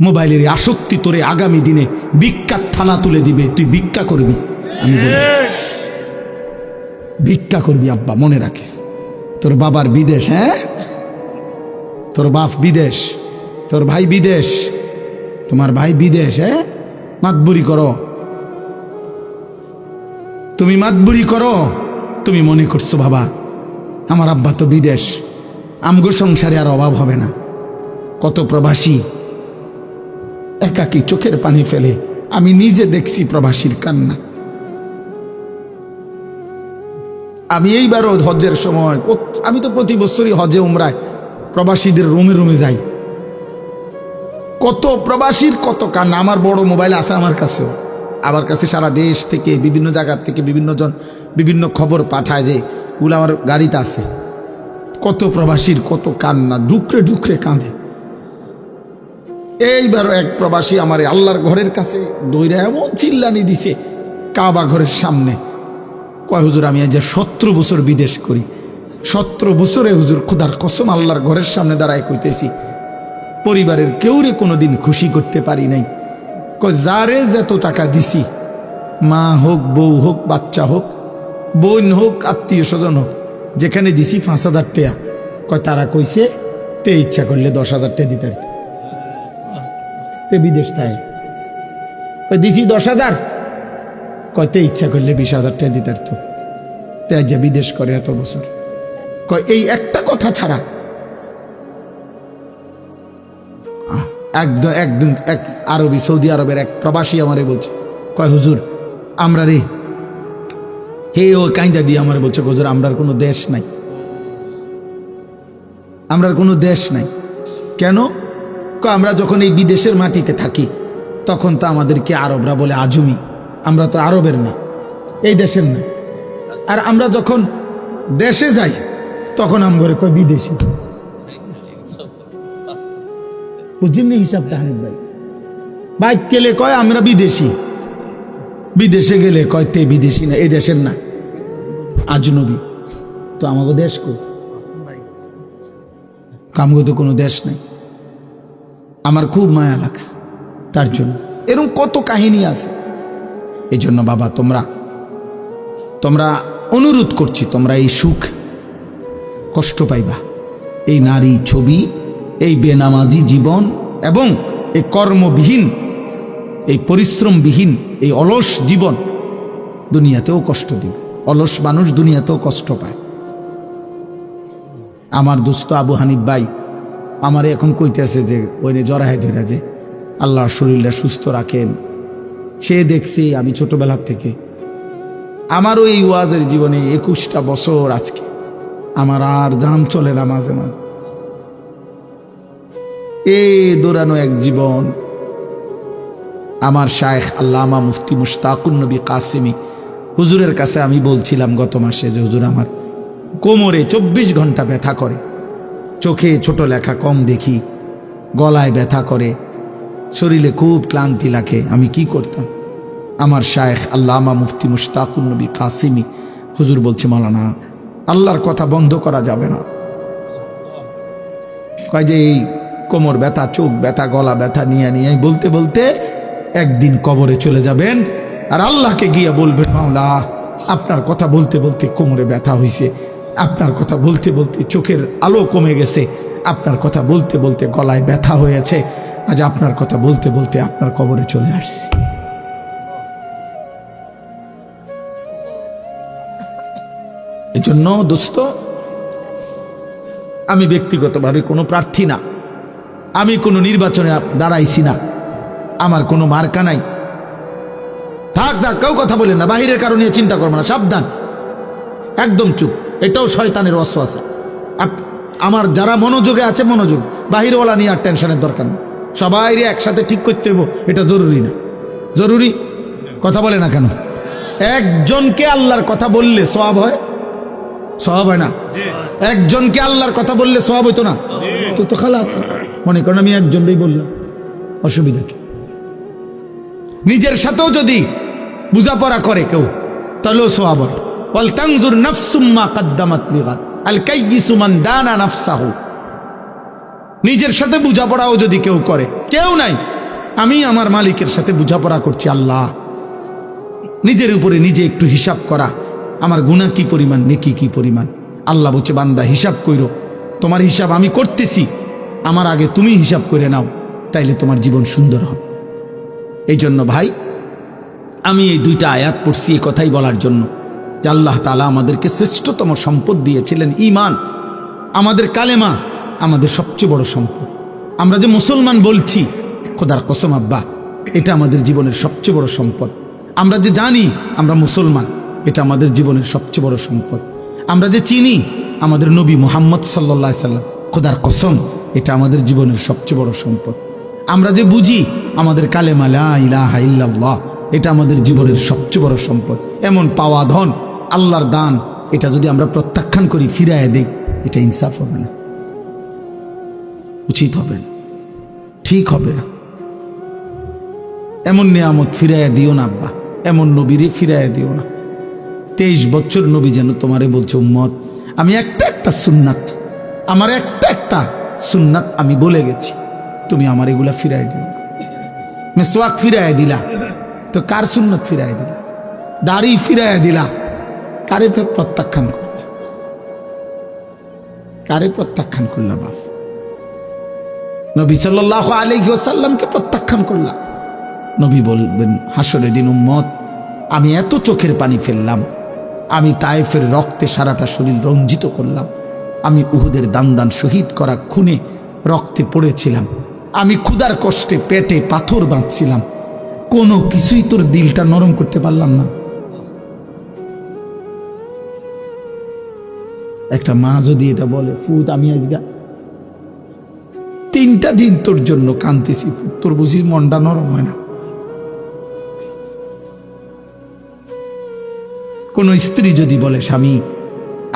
মোবাইলের আসক্তি তোরে আগামী দিনে ভিক্ষার থালা তুলে দিবে, তুই ভিক্ষা করবি। আমি বলি ভিক্ষা করবি আব্বা, মনে রাখিস। তোর বাবার বিদেশ, হ্যাঁ, তোর বাপ বিদেশ, তোর ভাই বিদেশ, তোমার ভাই বিদেশ, হ্যাঁ, মাতবুরি করো, তুমি মাতবুরি করো। তুমি মনে করছো বাবা আমার আব্বা তো বিদেশ, আমগো সংসারে আর অভাব হবে না। কত প্রবাসী একাকী চোখের পানি ফেলে, আমি নিজে দেখছি প্রবাসীর কান্না। আমি এইবারও হজের সময়, আমি তো প্রতি বছরই হজে উমরায় প্রবাসীদের রুমে রুমে যাই, কত প্রবাসীর কত কান্না। আমার বড় মোবাইল আছে আমার কাছেও, আমার কাছে সারা দেশ থেকে বিভিন্ন জায়গার থেকে বিভিন্ন জন বিভিন্ন খবর পাঠায়, যে ওগুলো আমার গাড়িতে আছে। কত প্রবাসীর কত কান্না, ডুকরে ডুকরে কাঁদে। এইবারও এক প্রবাসী আমার আল্লাহর ঘরের কাছে দৌড়ে এমন চিল্লানি দিছে কাবা ঘরের সামনে, কয় হুজুর আমি আজ 17 বছর বিদেশ করি, 17 বছরে হুজুর খোদার কসম আল্লাহর ঘরের সামনে দাঁড়ায় কইতেছি পরিবারের কেউরে কোনোদিন খুশি করতে পারি নাই। কয় যারে যত টাকা দিছি, মা হোক বউ হোক বাচ্চা হোক বোন হোক আত্মীয় স্বজন হোক, যেখানে দিছি 5,000 টাকা, কয় তারা কইছে তে ইচ্ছা করলে 10,000 টাকা দিতে পারত, তে বিদেশ থাকে। কয় দিছি 10,000, কয়তে ইচ্ছা করলে 20,000 টাকা দিতে পারত, তে আজ বিদেশ করে এত বছর। কয় এই একটা কথা ছাড়া। একদিন এক আরবি সৌদি আরবের এক প্রবাসী আমারে বলছে, কয় হুজুর আমরা রে, হে ও কাইন্দা দিয়ে আমারে বলছে হুজুর আমরার কোনো দেশ নাই, আমরার কোনো দেশ নাই। কেন? কয় আমরা যখন এই বিদেশের মাটিতে থাকি তখন তো আমাদেরকে আরবরা বলে আজমি, আমরা তো আরবের না, এই দেশের না। আর আমরা যখন দেশে যাই তখন আমগরে কয় বিদেশি। বুঝছেন না হিসাবটা হানিফ ভাই? বাইক গেলে কয় আমরা বিদেশি, বিদেশে গেলে কয় তে বিদেশি না, এই দেশের না, আজনবী। তো আমাকে দেশ কই? আমগো তো কোনো দেশ নাই। আমার খুব মায়া লাগছে তার জন্য। এরকম কত কাহিনী আছে। এই জন্য বাবা তোমরা অনুরোধ করছি, তোমরা এই সুখ কষ্ট পাইবা, এই নারী ছবি, এই বেনামাজি জীবন এবং এই কর্মবিহীন, এই পরিশ্রমবিহীন, এই অলস জীবন দুনিয়াতেও কষ্ট দিবে। অলস মানুষ দুনিয়াতেও কষ্ট পায়। আমার দোস্ত আবু হানিফ ভাই আমারে এখন কইতেছে যে ওইনে জড়ায় ধরে যে আল্লাহর শরীরটা সুস্থ রাখেন। সে দেখছি আমি ছোটবেলার থেকে, আমারও এই ওয়াজের জীবনে 21টা বছর আজকে, আমার আর জান চলে না মাঝে মাঝে। দৌড়ানো এক জীবন। আমার শায়েখ আল্লামা মুফতি মুশতাকুন নবী কাসেমি হুজুরের কাছে আমি বলছিলাম গত মাসে যে হুজুর আমার কোমরে 24 ঘন্টা ব্যথা করে, চোখে ছোট লেখা কম দেখি, গলায় ব্যথা করে, শরীরে খুব ক্লান্তি লাগে, আমি কি করতাম? আমার শায়েখ আল্লামা মুফতি মুশতাকুন নবী কাসেমি হুজুর বলছে মাওলানা আল্লাহর কথা বন্ধ করা যাবে না। কয় যে এই কোমর ব্যথা, চোখ ব্যথা, গলা ব্যথা নিয়ে বলতে বলতে একদিন কবরে চলে যাবেন, আর আল্লাহকে গিয়ে বলবেন মাওলা আপনার কথা বলতে বলতে কোমরে ব্যথা হয়েছে, আপনার কথা বলতে বলতে চোখের আলো কমে গেছে, আপনার কথা বলতে বলতে গলায় ব্যথা হয়েছে, আজ আপনার কথা বলতে বলতে আপনার কবরে চলে আসছি। এজন্য দোস্ত, আমি ব্যক্তিগতভাবে কোনো প্রার্থী না, আমি কোনো নির্বাচনে দাঁড়াইছি না, আমার কোনো মার্কা নাই। থাক কেউ কথা বলেন না, বাহিরের কারণে চিন্তা করবো না, সাবধান, একদম চুপ। এটাও শয়তানের ওয়াসওয়াসা। আমার যারা মনোযোগে আছে মনোযোগ, বাহিরওয়ালা নিয়ে আর টেনশনের দরকার নেই। সবাই একসাথে ঠিক করতে হইব, এটা জরুরি না? জরুরি। কথা বলে না কেন? একজনকে আল্লাহর কথা বললে সওয়াব হয়? সওয়াব হয় না? একজনকে আল্লাহর কথা বললে সওয়াব হইতো না? তো খালাস, মনে করেন আমি একজনই বললাম, অসুবিধা কি? নিজের সাথেও যদি বুঝাপড়া করে কেউ তাহলেও সওয়াব হয়। ওয়াল তানজুর নাফসুম মা কদ্দামাত লিগাদ আল কাইয়িসু মান দানা নাফসাহু। নিজের সাথে বোঝাপড়াও যদি কেউ করে, কেউ নাই, আমি আমার মালিকের সাথে বোঝাপড়া করছি। আল্লাহ, নিজের উপরে নিজে একটু হিসাব করা, আমার গুনাহ কি পরিমাণ, নেকি কি পরিমাণ। আল্লাহ বলছে, বান্দা হিসাব কইরো, তোমার হিসাব আমি করতেছি, আমার আগে তুমি হিসাব করে নাও, তাইলে তোমার জীবন সুন্দর হবে। এই জন্য ভাই, আমি এই দুইটা আয়াত পড়ছি এই কথাই বলার জন্য যে আল্লাহ তাআলা আমাদেরকে শ্রেষ্ঠতম সম্পদ দিয়েছিলেন ঈমান। আমাদের কালেমা আমাদের সবচেয়ে বড় সম্পদ। আমরা যে মুসলমান বলছি, খোদার কসম আব্বা, এটা আমাদের জীবনের সবচেয়ে বড় সম্পদ। আমরা যে জানি আমরা মুসলমান, এটা আমাদের জীবনের সবচেয়ে বড় সম্পদ। আমরা যে চিনি আমাদের নবী মুহাম্মদ সাল্লাল্লাহু আলাইহি সাল্লাম, খোদার কসম, এটা আমাদের জীবনের সবচেয়ে বড় সম্পদ। আমরা যে বুঝি আমাদের কালেমা লা ইলাহা ইল্লাল্লাহ, এটা আমাদের জীবনের সবচেয়ে বড় সম্পদ। এমন পাওয়া ধন, আল্লাহর দান, এটা যদি আমরা প্রত্যাখ্যান করি, ফিরাইয়া দেই, এটা ইনসাফ হবে না, উচিত হবে না, ঠিক হবে না। এমন নিয়ামত ফিরাইয়া দিও না আব্বা, এমন নবীরে ফিরাইয়া দিও না। 23 বছর নবী যেন তোমারে বলছে, উম্মত, আমি একটা সুন্নাত, আমার একটা সুন্নাত আমি বলে গেছি, তুমি আমার এগুলা ফিরাই দিও। মিসওয়াক ফিরাই দিলা, তো কার সুন্নাত ফিরাই দিলা? দাড়ি ফিরাই দিলা, কারে প্রত্যাখ্যান করলা? কারে প্রত্যাখ্যান করলা বাপ? নবী সাল্লাল্লাহু আলাইহি ওয়াসাল্লামকে প্রত্যাখ্যান করলা। নবী বলবেন হাসরের দিন, উম্মত, আমি এত চোখের পানি ফেললাম, আমি তায়েফের রক্তে সারাটা শরীর রঞ্জিত করলাম, আমি উহুদের দান শহীদ করা খুনে রক্তে পড়েছিলাম, আমি ক্ষুধার কষ্টে পেটে পাথর বাঁধছিলাম, কোনো কিছুই তোর দিলটা নরম করতে পারলাম না। একটা মা যদি এটা বলে, ফুদ, আমি আজকে 3টা দিন তোর জন্য কাঁদতেছি, তোর বুঝি মনটা নরম হয় না? কোন স্ত্রী যদি বলে, স্বামী,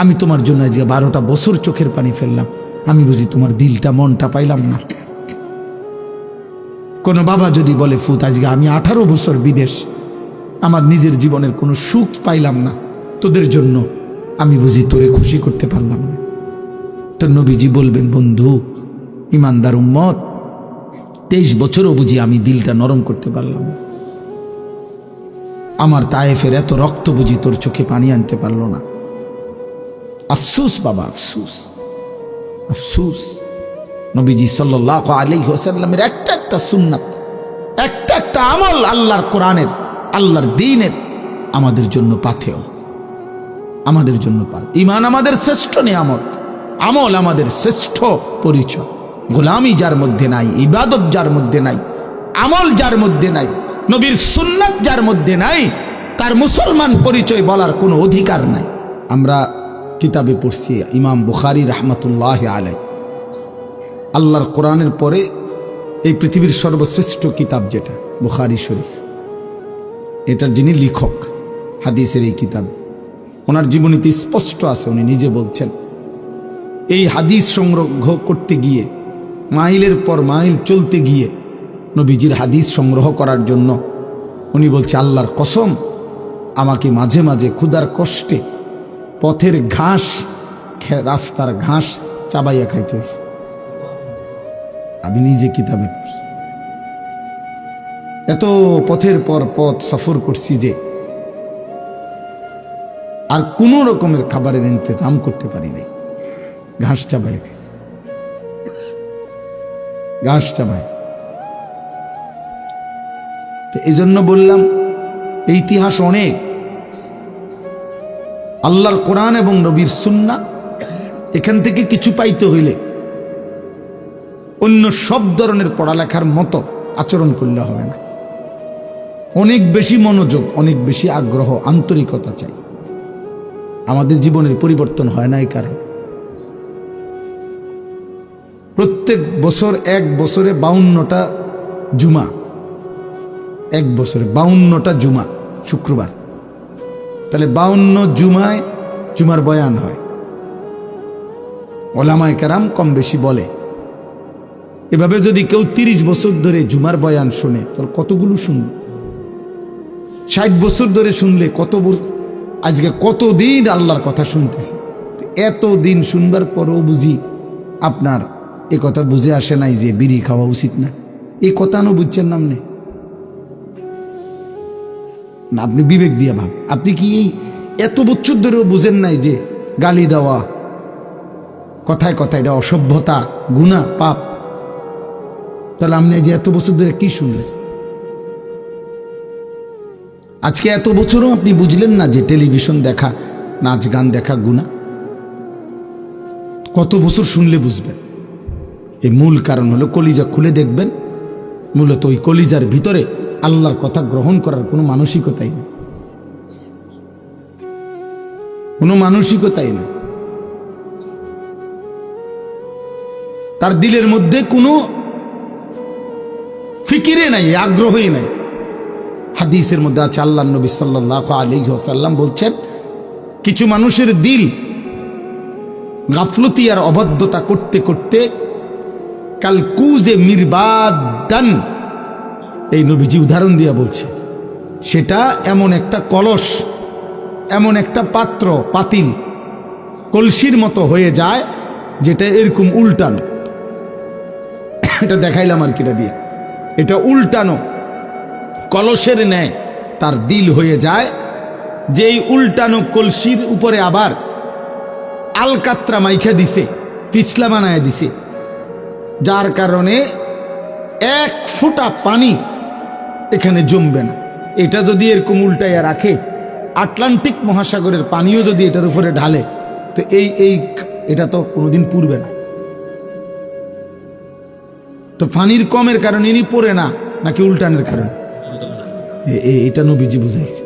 আমি তোমার জন্য আজকে 12টা বছর চোখের পানি ফেললাম, আমি বুঝি তোমার দিলটা মনটা পাইলাম না? কোন বাবা যদি বলে, ফুত, আজকে আমি 18 বছর বিদেশ, আমার নিজের জীবনের কোনো সুখ পাইলাম না, তোদের জন্য আমি বুঝি তোরে খুশি করতে পারলাম না? তো নবীজি বলবেন, বন্ধু, ইমানদার উম্মত, 23 বছরও বুঝি আমি দিলটা নরম করতে পারলাম না। আমার তায়েফের এত রক্ত বুঝি তোর চোখে পানি আনতে পারলো না। আফসুস বাবা, আফসুস, আফসুস। নবীজি সাল্লাল্লাহু আলাইহি ওয়াসাল্লামের একটা সুন্নাত, একটা আমল, আল্লাহর কোরআনের, আল্লাহর দ্বীনের আমাদের জন্য পাথেয়, আমাদের জন্য ঈমান আমাদের শ্রেষ্ঠ নিয়ামত, আমল আমাদের শ্রেষ্ঠ পরিচয়। গোলামি যার মধ্যে নাই, ইবাদত যার মধ্যে নাই, আমল যার মধ্যে নাই, নবীর সুন্নাত যার মধ্যে নাই, তার মুসলমান পরিচয় বলার কোনো অধিকার নাই। আমরা কিতাবে পড়ছি, ইমাম বুখারী রাহমাতুল্লাহি আলাইহি, আল্লাহর কোরআনের পরে এই পৃথিবীর সর্বশ্রেষ্ঠ কিতাব যেটা বুখারী শরীফ, এটার যিনি লেখক হাদিসের এই কিতাব, ওনার জীবনীতে স্পষ্ট আছে, উনি নিজে বলছেন, এই হাদিস সংগ্রহ করতে গিয়ে মাইলের পর মাইল চলতে গিয়ে নবীজির হাদিস সংগ্রহ করার জন্য উনি বলছে, আল্লাহর কসম, আমাকে মাঝে মাঝে ক্ষুধার কষ্টে পথের ঘাস, রাস্তার ঘাস চাবাইয়া খাইতে হয়েছে। আমি নিজে কিতাবে এত পথের পর পথ সফর করছি যে আর কোনো রকমের খাবারের ইন্তজাম করতে পারি নাই, ঘাস চাবাইয়া খাইছি, ঘাস চাবাই। এই জন্য বললাম, এই ইতিহাস অনেক, আল্লাহর কোরআন এবং নবীর সুন্নাহ, এখান থেকে কিছু পাইতে হইলে অন্য সব ধরনের পড়ালেখার মতো আচরণ করলে হবে না। অনেক বেশি মনোযোগ, অনেক বেশি আগ্রহ, আন্তরিকতা চাই। আমাদের জীবনের পরিবর্তন হয় না এই কারণ। প্রত্যেক বছর, এক বছরে 52টা জুমা, এক বছরে 52টা জুমা শুক্রবার, তাহলে 52 জুমায় জুমার বয়ান হয়। ওলামায়ে কেরাম কম বেশি বলে, এভাবে যদি কেউ 30 বছর ধরে জুমার বয়ান শুনে, তাহলে কতগুলো শুনবে? 60 বছর ধরে শুনলে আজকে কতদিন আল্লাহর কথা শুনতেছে। এত দিন শুনবার পরও বুঝি আপনার এ কথা বুঝে আসে নাই যে বিড়ি খাওয়া উচিত না, এই কথা না বুঝছেন নামনে না? আপনি বিবেক দিয়ে ভাব, আপনি কি এই এত বছর ধরেও বুঝেন নাই যে গালি দেওয়া কথায় কথায় এটা অসভ্যতা, গুনাহ, পাপ? তাহলে আপনি যে এত বছর ধরে কি শুনলেন? আজকে এত বছরও আপনি বুঝলেন না যে টেলিভিশন দেখা, নাচ গান দেখা গুনাহ? কত বছর শুনলে বুঝবেন? এই মূল কারণ হলো কলিজা খুলে দেখবেন, মূলত ওই কলিজার ভিতরে আল্লাহর কথা গ্রহণ করার কোনো মানসিকতাই নেই, কোনো মানসিকতাই নেই। তার দিলের মধ্যে কোনো ফিকিরে নাই, আগ্রহই নাই। হাদিসের মধ্যে আছে, আল্লাহর নবী সাল্লাল্লাহু আলাইহি ওয়াসাল্লাম বলছেন, কিছু মানুষের দিল গাফলতি আর অবাধ্যতা করতে করতে কালকুজে মিরবাদান, এই নবীজি উদাহরণ দিয়া বলছে, সেটা এমন একটা কলস, এমন একটা পাত্র, পাতিল, কলসির মতো হয়ে যায় যেটা এরকম উল্টানো। এটা দেখাইলাম আর কিটা দিয়ে, এটা উল্টানো কলসের ন্যায় তার দিল হয়ে যায়, যেই উল্টানো কলসির উপরে আবার আলকাত্রা মাইখা দিছে, পিছলা বানায় দিছে, যার কারণে এক ফোঁটা পানি এখানে জমবে না। এটা যদি এরকম উল্টাইয়া রাখে, আটলান্টিক মহাসাগরের পানিও যদি এটার উপরে ঢালে, তো এটা তো কোনোদিন পুড়বে না। তো পানির কমের কারণে ইনি পড়ে না, নাকি উল্টানের কারণে? এটা নবীজি বুঝাইছে।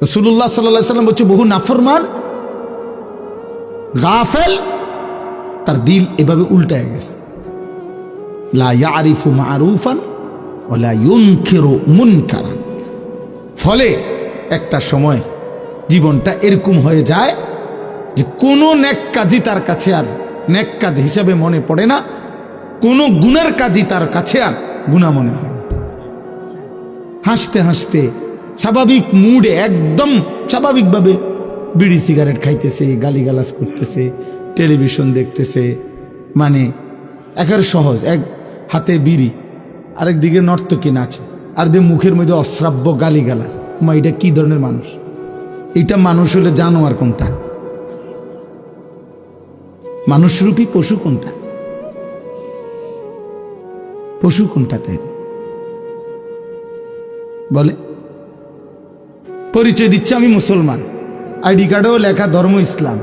রাসূলুল্লাহ সাল্লাল্লাহু আলাইহি ওয়াসাল্লাম বলছে, বহু নাফরমান গাফেল তার দিল এভাবে উল্টায় গেছে। লা ইয়ারিফু মারুফান ওয়া লা ইউনকিরু মুনকারান। ফলে একটা সময় জীবনটা এরকম হয়ে যায় যে কোনো নেক কাজই তার কাছে আর নেক কাজ হিসাবে মনে পড়ে না, কোনো গুনার কাজই তার কাছে আর গুনাহ মনে হয়। হাসতে হাসতে স্বাভাবিক মুডে, একদম স্বাভাবিকভাবে বিড়ি সিগারেট খাইতেছে, গালিগালাজ করতেছে, টেলিভিশন দেখতেছে, মানে একেবারে সহজ, এক হাতে বিড়ি, আরেক দিকে নর্তকী নাচে, আর দিয়ে মুখের মধ্যে অশ্রাব্য গালিগালাজ। মা, এটা কি ধরনের মানুষ? এটা মানুষ হলে জানোয়ার কোনটা? মানুষরূপী পশু কোনটা? পশু কোনটা? তাই বলে পরিচয় দিচ্ছে আমি মুসলমান, আইডি কার্ডেও লেখা ধর্ম ইসলাম,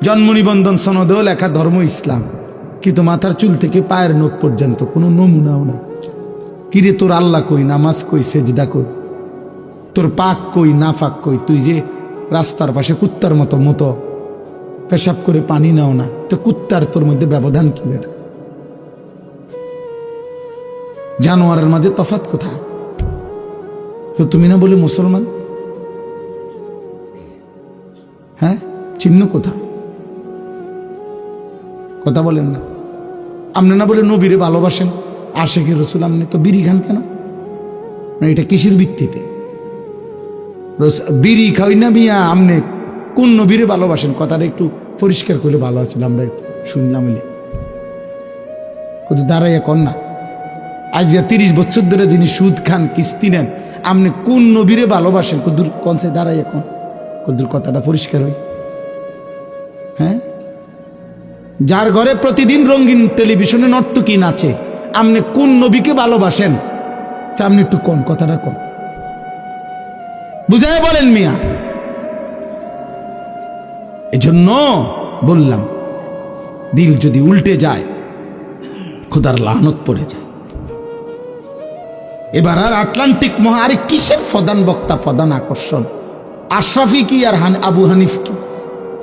জন্ম নিবন্ধন সনদেও লেখা ধর্ম ইসলাম, কিন্তু মাথার চুল থেকে পায়ের নখ পর্যন্ত কোনো নমুনাও নাই। কিরে, তোর আল্লাহ কই, নামাজ কই, সেজদা কই, তোর পাক কই, না পাক কই? তুই যে রাস্তার পাশে কুত্তার মতো পেশাব করে পানি নাও না, তো কুত্তার তোর মধ্যে ব্যবধান কি? বেটা, জানোয়ারের মাঝে তফাৎ কোথায়? তো তুমি না বলে মুসলমান, হ্যাঁ, চিহ্ন কোথায়? কথা বলেন না। আপনি না বলে নবীরে ভালোবাসেন, আশেকের রসুল, আপনি তো বিড়ি খান কেন? এটা কিসের ভিত্তিতে? বিড়ি খাই না মিয়া, আপনি কোন নবীরে ভালোবাসেন? কথাটা একটু পরিষ্কার করলে ভালো আছিল, আমরা একটু শুনলাম। কোথাও দাঁড়াইয়া কন না। আজ 30 বছর ধরে যিনি সুদ খান, কিস্তি নেন, আপনি কোন নবীরে ভালোবাসেন? কদ্দুর কনসে দাঁড়াইয়া কন, কদ্দুর কথাটা পরিষ্কার হই। হ্যাঁ, যার ঘরে প্রতিদিন রঙিন টেলিভিশনে নর্তকী নাচে, আপনি কোন নবীকে ভালোবাসেন? আপনি একটু কোন কথাটা কোন, বুঝায় বলেন মিয়া। এজন্য বললাম, দিল যদি উল্টে যায়, খোদার লানত পড়ে যায়। এবার আর আটলান্টিক মহারে কিসের প্রধান বক্তা, প্রধান আকর্ষণ? আশরাফি কি আর আবু হানিফ কি?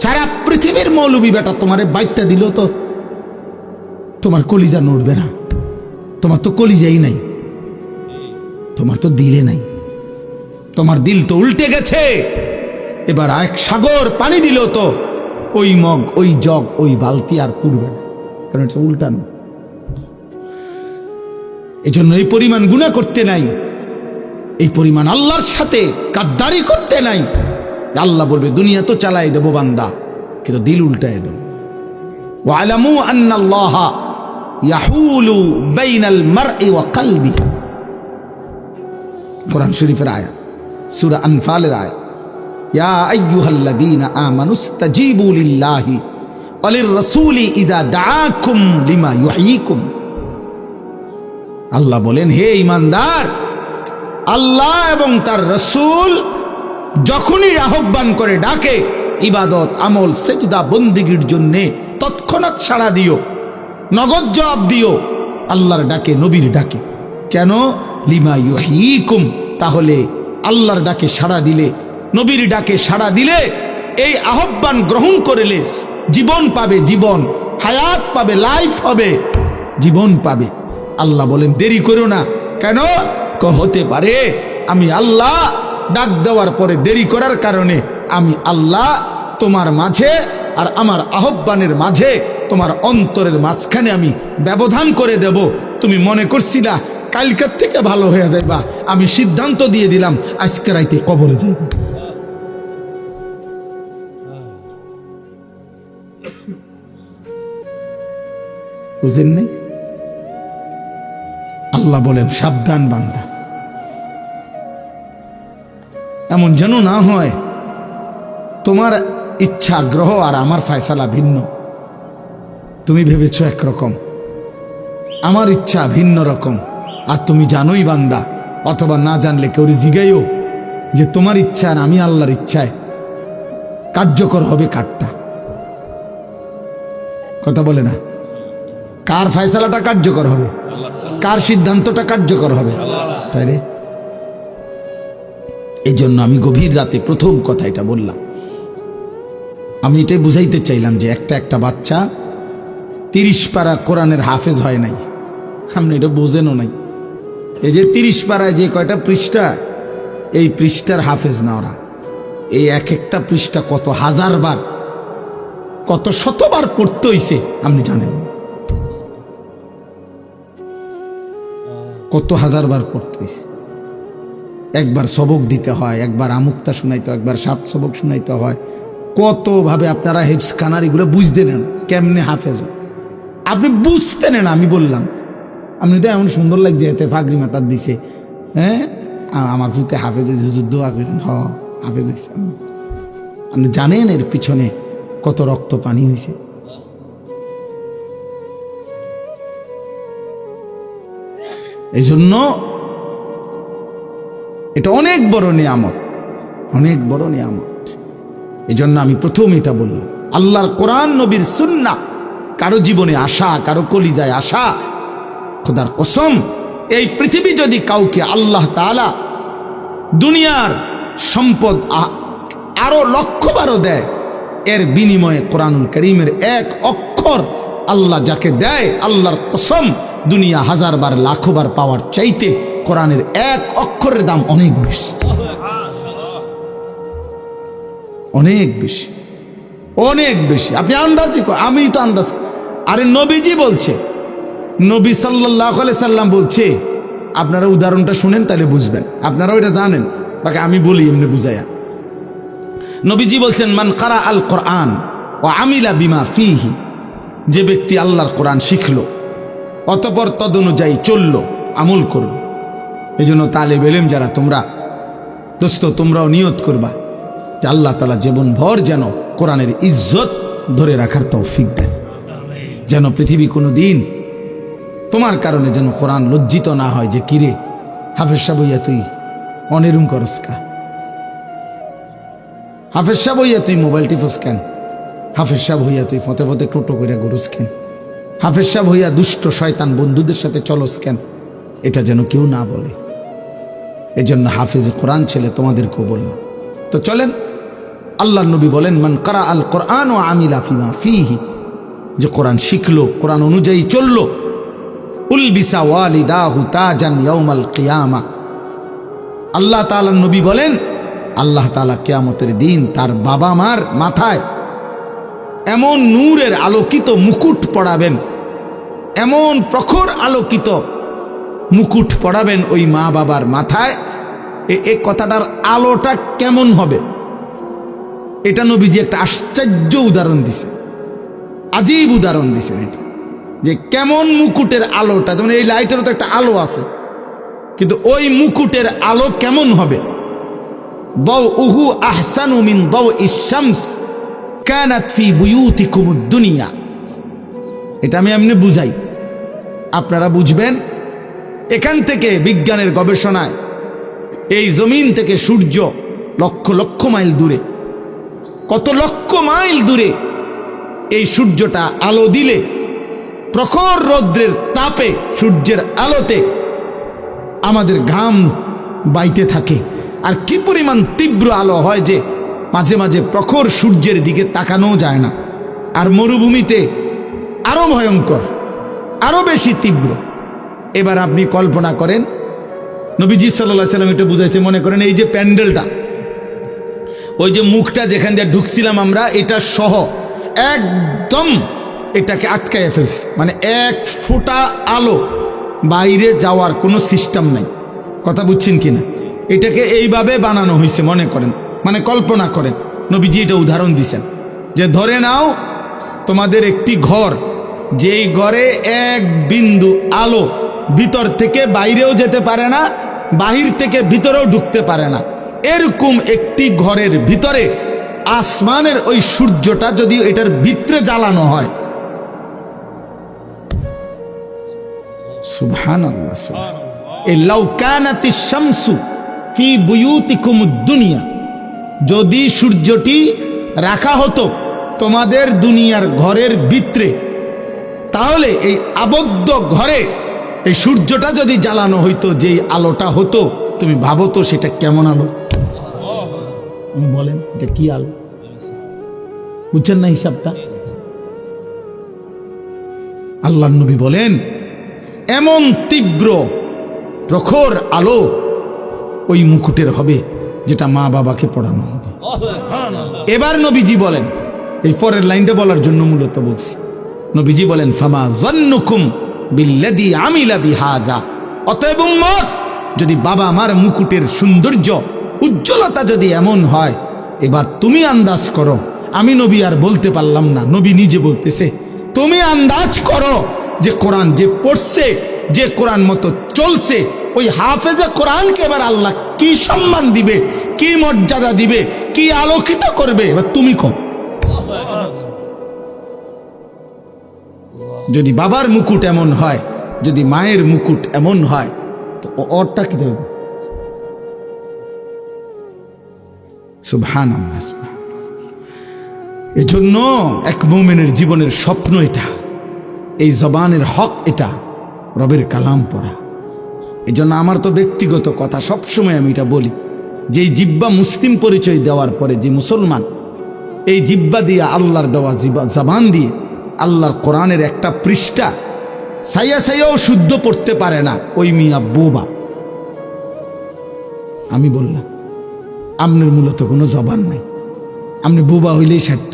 সারা পৃথিবীর মৌলবী বেটা তোমারে বাইকটা দিল তো তোমার কলিজা নড়বে না। তোমার তো কলিজাই নাই, তোমার তো দিলে নাই, তোমার দিল তো উল্টে গেছে। এবার এক সাগর পানি দিল তো ওই মগ, ওই জগ, ওই বালতি আর পুড়বে না, কারণ এটা উল্টানো। এজন্য এই পরিমাণ গুনাহ করতে নাই, এই পরিমাণ আল্লাহর সাথে গাদ্দারি করতে নাই। আল্লাহ বলবে দুনিয়া তো চালাই দেবো বান্দা, কিন্তু দিল উল্টায় দেব। ওয়ালামু আন্নাল্লাহা ইয়াহুলু বাইনাল মারই ওয়া কলবিহি। কোরআন শরীফের আয়াত, সূরা আনফালের আয়াত। ইয়া আইয়ুহাল্লাযীনা আমানুস্তাজীবু লিল্লাহি ওয়া লির-রাসূলি ইযা দাআকুম লিমা ইউহয়িকুম। আল্লাহ বলেন, হে ঈমানদার, আল্লাহ এবং তার রাসূল যখনই আহ্বান করে ডাকে ইবাদত, আমল, সেজদা, বন্দেগীর জন্য তৎক্ষণাৎ সাড়া দিও, নগদ জবাব দিও। আল্লাহর ডাকে, নবীর ডাকে। কেন? লিমা ইউহয়িকুম। তাহলে আল্লাহর ডাকে সাড়া দিলে, নবীর ডাকে সাড়া দিলে, এই আহ্বান গ্রহণ করলে জীবন পাবে, জীবন, হায়াত পাবে, লাইফ হবে, জীবন পাবে। আল্লাহ বলেন দেরি করো না। কেন? হতে পারে আমি আল্লাহ ডাক দেওয়ার পরে দেরি করার কারণে আমি আল্লাহ তোমার মাঝে আর আমার আহ্বানের মাঝে, তোমার অন্তরের মাঝখানে আমি ব্যবধান করে দেব। তুমি মনে করছিলা কালকের থেকে ভালো হয়ে যাইবা, আমি সিদ্ধান্ত দিয়ে দিলাম আজকে রাইতে কবরে যাইবা। বুঝেন নাই? আল্লাহ বলেন সাবধান বান্দা, এমন যেন না হয় তোমার ইচ্ছা আগ্রহ আর আমার ফয়সালা ভিন্ন। তুমি ভেবেছো একরকম, আমার ইচ্ছা ভিন্ন রকম। আর তুমি জানোই বান্দা, অথবা না জানলে কেউ জিগাইও যে তোমার ইচ্ছা আর আমি আল্লাহর ইচ্ছায় কার্যকর হবে কারটা? কথা বলে না? কার ফয়সালাটা কার্যকর হবে? কার সিদ্ধান্তটা কার্যকর হবে? তাই রে, এই জন্য আমি গভীর রাতে প্রথম কথা এটা বললাম। আমি এটাই বুঝাইতে চাইলাম যে একটা বাচ্চা 30 পারা কোরআনের হাফেজ হয় নাই, আপনি এটা বোঝেনও নাই। এই যে 30 পারায় যে কয়টা পৃষ্ঠা, এই পৃষ্ঠার হাফেজ না ওরা। এই একটা পৃষ্ঠা কত হাজার বার, কত শতবার পড়তে হইছে আপনি জানেন? কত হাজার বার পড়তে হইছে। একবার সবক দিতে হয়, একবার আমুক্তা শোনাইতে হয়, একবার 7 সবক শোনাইতে হয়। কতভাবে আপনারা হেফজ খানার এগুলো বুঝতে নেন, কেমনে হাফেজ আপনি বুঝতে নেন। আমি বললাম আপনি তো এমন সুন্দর লাগছে, এতে ফাগরি মাতার দিছে, হ্যাঁ আমার প্রতি হাফেজ হুজুর দোয়া করেন। হাফেজ হয়েছে। আপনি জানেন এর পিছনে কত রক্ত পানি হয়েছে? এই জন্য এটা অনেক বড় নিয়ামত, অনেক বড় নিয়ামত। এই জন্য আমি প্রথম এটা বললাম, আল্লাহর কোরআন, নবীর সুন্নাহ কারো জীবনে আসা, কারো কলিজায় আসা, খোদার কসম এই পৃথিবী যদি কাউকে আল্লাহ তাআলা দুনিয়ার সম্পদ আরো 100 দেয়, এর বিনিময়ে কোরআনুল কারীমের এক অক্ষর আল্লাহ যাকে দেয়, আল্লাহর কসম দুনিয়া 1000 বার 1,00,000 বার পাওয়ার চাইতে কোরআনের এক অক্ষরের দাম অনেক বেশি, অনেক বেশি, অনেক বেশি। আপনি আন্দাজি, আমি তো আন্দাজ। আরে নবীজি বলছে, নবী সাল্লাল্লাহু আলাইহি সাল্লাম বলছে। আপনারা উদাহরণটা শুনেন তাহলে বুঝবেন, আপনারা ওইটা জানেন, বাকি আমি বলি এমনি বুঝাইয়া। নবীজি বলছেন, মান কারা আল কোরআন ওয়া আমিলা বিমা ফিহি, যে ব্যক্তি আল্লাহর কোরআন শিখলো অতঃপর তদনুযায়ী চললো, আমল করলো। এই জন্য তালেব ইলম যারা তোমরা দোস্ত, তোমরাও নিয়ত করবা যে আল্লাহ তাআলা জীবন ভর যেন কোরআনের ইজ্জত ধরে রাখার তৌফিক দেয়, যেন পৃথিবী কোনো দিন তোমার কারণে যেন কোরআন লজ্জিত না হয় যে কিরে হাফেজ সাহেব হইয়া তুই অনেরুম করস কা, হাফেজ সাহেব হইয়া তুই মোবাইল টিপস কেন, হাফেজ সাহেব হইয়া তুই ফতে ফতে টোটো করে ঘুরুস কেন, হাফেজ সাহেব হইয়া দুষ্ট শয়তান বন্ধুদের সাথে চলস কেন, এটা যেন কেউ না বলে। এই জন্য হাফেজ কোরআন ছেলে তোমাদেরকেও বললাম। তো চলেন, আল্লাহর নবী বলেন, মান কারা আল কোরআন ওয়া আমিলা ফিমা ফিহি, যে কোরআন শিখলো, কোরআন অনুযায়ী চললো, উলবিসা ওয়ালিদাহু তাজান ইয়াউমাল কিয়ামা। আল্লাহ তাআলার নবী বলেন, আল্লাহ তাআলা কিয়ামতের দিন তার বাবা মার মাথায় এমন নূরের আলোকিত মুকুট পড়াবেন, এমন প্রখর আলোকিত মুকুট পড়াবেন ওই মা বাবার মাথায়। এই কথাটার আলোটা কেমন হবে, এটা নবীজি একটা আশ্চর্য উদাহরণ দিছে। আজীব উদাহরণ দিছেন এটা, যে কেমন মুকুটের আলোটা, যেমন এই লাইটেরও তো একটা আলো আছে, কিন্তু ওই মুকুটের আলো কেমন হবে? দাউহু আহসানু মিন দাউইশ শামস কানাত ফি বুয়ুতিকুমুদ দুনিয়া। এটা আমি এমনি বুঝাই, আপনারা বুঝবেন। এখান থেকে বিজ্ঞানের গবেষণায় এই জমিন থেকে সূর্য লক্ষ লক্ষ মাইল দূরে, কত লক্ষ মাইল দূরে এই সূর্যটা আলো দিলে প্রখর রৌদ্রের তাপে সূর্যের আলোতে আমাদের ঘাম বাইতে থাকে, আর কি পরিমাণ তীব্র আলো হয় যে মাঝে মাঝে প্রখর সূর্যের দিকে তাকানো যায় না। আর মরুভূমিতে আরো ভয়ঙ্কর, আরো বেশি তীব্র। এবার আপনি কল্পনা করেন, নবীজি সাল্লাল্লাহু আলাইহি সাল্লাম এটা বুঝাইছে, মনে করেন এই যে প্যান্ডেলটা, ওই যে মুখটা যেখান দিয়ে ঢুকছিলাম আমরা, এটা সহ একদম এটাকে আটকাইয়া ফেলছে, মানে এক ফোঁটা আলো বাইরে যাওয়ার কোনো সিস্টেম নাই। কথা বুঝছেন কিনা? এটাকে এইভাবে বানানো হয়েছে, মনে করেন, মানে কল্পনা করেন। নবীজি এটা উদাহরণ দিছেন যে ধরে নাও তোমাদের একটি ঘর, যেই ঘরে এক বিন্দু আলো ভিতর থেকে বাইরেও যেতে পারে না, বাহির থেকে ভিতরেও ঢুকতে পারে না, এরকম একটি ঘরের ভিতরে আসমানের ওই সূর্যটা যদি এটার ভিতরে জ্বালানো হয়, সুবহানাল্লাহ, লাউ কানাতিশ শামসু ফি বুয়ুতিকুমুদ দুনিয়া, যদি সূর্যটি রাখা হতো তোমাদের দুনিয়ার ঘরের ভিতরে, তাহলে এই আবদ্ধ ঘরে এই সূর্যটা যদি জ্বালানো হইতো, যেই আলোটা হতো, তুমি ভাবো তো সেটা কেমন আলো? বলেন এটা কি আলো? বুঝছেন না হিসাবটা? আল্লাহর নবী বলেন এমন তীব্র প্রখর আলো ওই মুকুটের হবে যেটা মা বাবাকে পড়ানো হবে। এবার নবীজি বলেন, এই পরের লাইনটা বলার জন্য মূলত বলছি, নবীজি বলেন ফামা জান্নুকুম বিল্লাযী আমিলা বিহাযা, অতএব উম্মত, যদি বাবা মার মুকুটের সৌন্দর্য উজ্জ্বলতা যদি এমন হয়, এবার তুমি আন্দাজ করো, আমি নবী আর বলতে পারলাম না, নবী নিজে বলতেছে, তুমি আন্দাজ করো যে কোরআন যে পড়ছে, যে কোরআন মতো চলছে, ওই হাফেজে কোরআনকে এবার আল্লাহ কি সম্মান দিবে, কি মর্যাদা দিবে, কি আলোকিত করবে, এবার তুমি কও। যদি বাবার মুকুট এমন হয়, যদি মায়ের মুকুট এমন হয়, তো ওরটা কি দেবে? সুবহানাল্লাহ। এজন্য এক মুমিনের জীবনের স্বপ্ন এটা, এই জবানের হক এটা, রবের কালাম পড়া। এজন্য আমার তো ব্যক্তিগত কথা, সবসময় আমি এটা বলি, যে এই জিব্বা মুসলিম পরিচয় দেওয়ার পরে যে মুসলমান এই জিব্বা দিয়ে, আল্লাহর দেওয়া জবান দিয়ে আল্লাহর কোরআনের একটা পৃষ্ঠা সাইয়া সাইয়াও শুদ্ধ পড়তে পারে না, ওই মিয়া বোবা। আমি বললাম আপনার মূলত কোনো জবান নাই, আপনি বোবা হইলেই সাধ্য,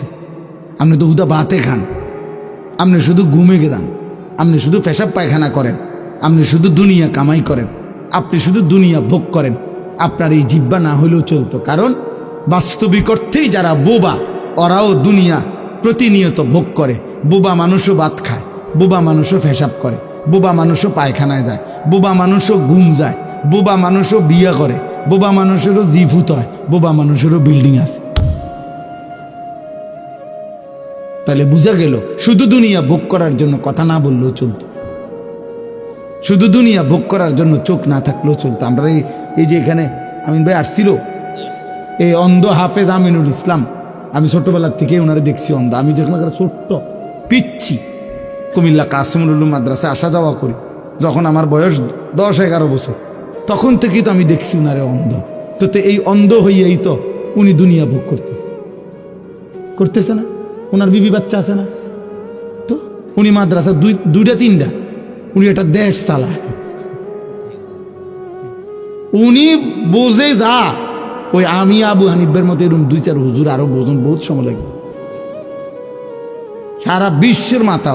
আপনি তো হুদা ভাতে খান, আপনি শুধু ঘুমে যান, আপনি শুধু পেশাব পায়খানা করেন, আপনি শুধু দুনিয়া কামাই করেন, আপনি শুধু দুনিয়া ভোগ করেন। আপনার এই জিব্বা না হইলেও চলতো, কারণ বাস্তবিক অর্থেই যারা বোবা, ওরাও দুনিয়া প্রতিনিয়ত ভোগ করে। বোবা মানুষও ভাত খায়, বোবা মানুষও পেশাব করে, বোবা মানুষও পায়খানায় যায়, বোবা মানুষও ঘুম যায়, বোবা মানুষও বিয়ে করে, বোবা মানুষেরও জিভূত হয়, বোবা মানুষেরও বিল্ডিং আছে। তাহলে বোঝা গেল শুধু দুনিয়া ভোগ করার জন্য কথা না বললেও চলতো, শুধু দুনিয়া ভোগ করার জন্য চোখ না থাকলেও চলতো। আমরা এই যে এখানে আমিন ভাই আসছিল, এই অন্ধ হাফেজ আমিনুল ইসলাম, আমি ছোটবেলার থেকে ওনারে দেখছি অন্ধ। আমি যখন ছোট্ট পিচ্ছি কুমিল্লা কাসিমুল উলুম মাদ্রাসায় আসা যাওয়া করি, যখন আমার বয়স 10-11 বছর, তখন থেকেই তো আমি দেখছি ওনারে অন্ধ। তো এই অন্ধ হইয়াই তো উনি দুনিয়া ভোগ করতেছে না, ওনার বিবি বাচ্চা আছে না, তো উনি মাদ্রাসা 2-3টা, উনি একটা দেশ চালায়, উনি বোঝে যা, ওই আমি আবু হানিফের মতো এরকম 2-4 হুজুর আরো বোঝেন, বহুত সময় লাগে। সারা বিশ্বের মাথা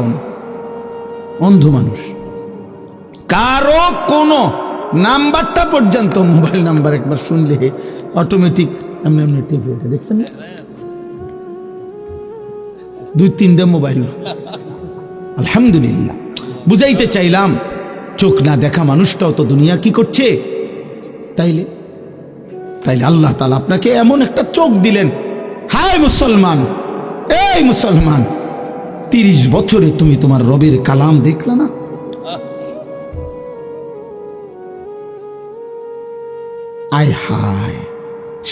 অন্ধ মানুষ, কারো কোনো নাম্বারটা পর্যন্ত, মোবাইল নাম্বার একবার শুনলে অটোমেটিক এমনি টিপে, দেখছেন 2-3টা মোবাইল। আলহামদুলিল্লাহ। বুঝাইতে চাইলাম চোখ না দেখা মানুষটাও তো দুনিয়া কি করছে। তাইলে তাইলে আল্লাহ তাআলা আপনাকে এমন একটা চোখ দিলেন। হায় মুসলমান, এই মুসলমান, 30 বছরে তুমি তোমার রবের কালাম দেখলা না? আয় হায়,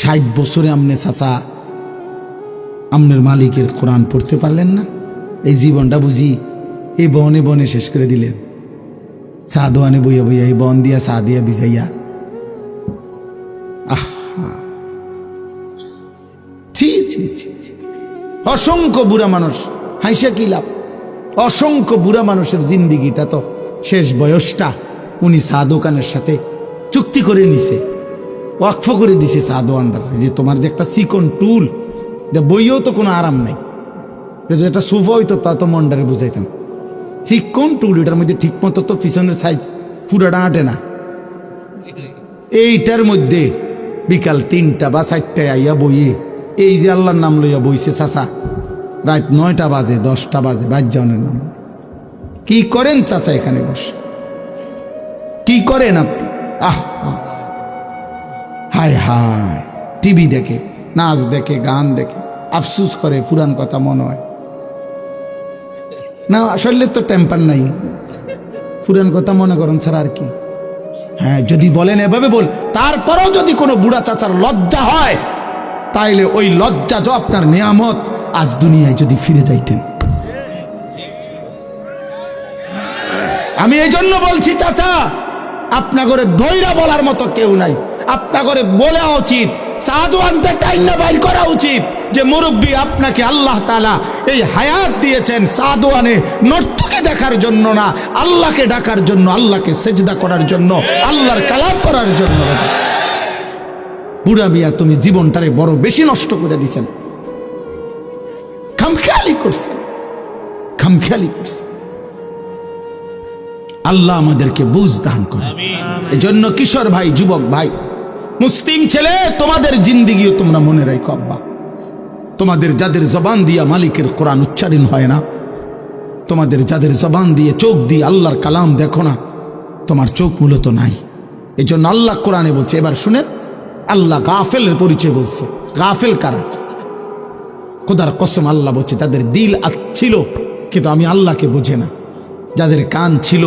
60 বছরে আমনে চাচা আমনের মালিকের কোরআন পড়তে পারলেন না? এই জীবনটা বুঝি এই বনে বনে শেষ করে দিলেন। চা দোয়ানে বইয়া বইয়া, এই বন দিয়া চা দিয়া ভিজাইয়া। ছি ছি ছি ছি। অসংখ্য বুড়া মানুষ, হাইসা কি লাভ? অসংখ্য বুড়া মানুষের জিন্দিগিটা তো শেষ বয়সটা উনি চা দোকানের সাথে চুক্তি করে নিছে, ওয়াকফ করে দিছে চা দোকানদার, যে তোমার যে একটা চিকন টুল, এটা বইয়েও তো কোনো আরাম নাই, এটা একটা সোফা হইতো তা তো মন্ডারে বুঝাইতাম। চিকন টুল, এটার মধ্যে ঠিক মতো তো পিছনের সাইজ পুরাটা আঁটে না। এইটার মধ্যে বিকাল 3টা বা 4টায় আইয়া বইয়ে, এই যে আল্লাহর নাম লইয়া বইছে চাচা, রাত 9টা বাজে 10টা বাজে বাজ্জানের নাম। কি করেন চাচা এখানে বসে? কি করেন আপনি? হায় হায়, টিভি দেখে, নাচ দেখে, গান দেখে, আফসুস করে, পুরান কথা মনে হয় না। আসলে তো টেম্পার নাই, পুরান কথা মনে করেন স্যার আর কি। হ্যাঁ, যদি বলেন এভাবে বল, তারপরেও যদি কোনো বুড়া চাচার লজ্জা হয়, তাইলে ওই লজ্জা তো আপনার নিয়ামত, আজ দুনিয়ায় যদি ফিরে যাইতেন। আমি এই জন্য বলছি চাচা, আপনা করে ধৈরা বলার মতো কেউ নাই। আপনা করে বলা উচিত, সাধুয়ানতে টাইনা বাইর করা উচিত যে মুরব্বী, আপনাকে আল্লাহ তাআলা এই হায়াত দিয়েছেন সাধুয়ানে নর্তকে দেখার জন্য না, আল্লাহকে ডাকার জন্য, আল্লাহকে সেজদা করার জন্য, আল্লাহর কালাম করার জন্য। বুড়া মিয়া, তুমি জীবনটারে বড় বেশি নষ্ট করে দিছেন, খামখেয়ালি করছেন, খামখেয়ালি করছেন। আল্লাহ আমাদেরকে বুঝ দান করে। এজন্য কিশোর ভাই, যুবক ভাই, মুসলিম ছেলে, তোমাদের জিন্দিগিও তোমরা মনে রাখো আব্বা। তোমাদের যাদের জবান দিয়া মালিকের কোরআন উচ্চারণ হয় না, তোমাদের যাদের জবান দিয়ে চোখ দিয়ে আল্লাহর কালাম দেখো না, তোমার চোখ মূলত নাই। এই জন্য আল্লাহ কোরআনে বলছে, এবার শুনেন, আল্লাহ গাফেলের পরিচয় বলছে। গাফেল কারা? খোদার কসম আল্লাহ বলছে, যাদের দিল ছিল কিন্তু আমি আল্লাহকে বুঝে না, যাদের কান ছিল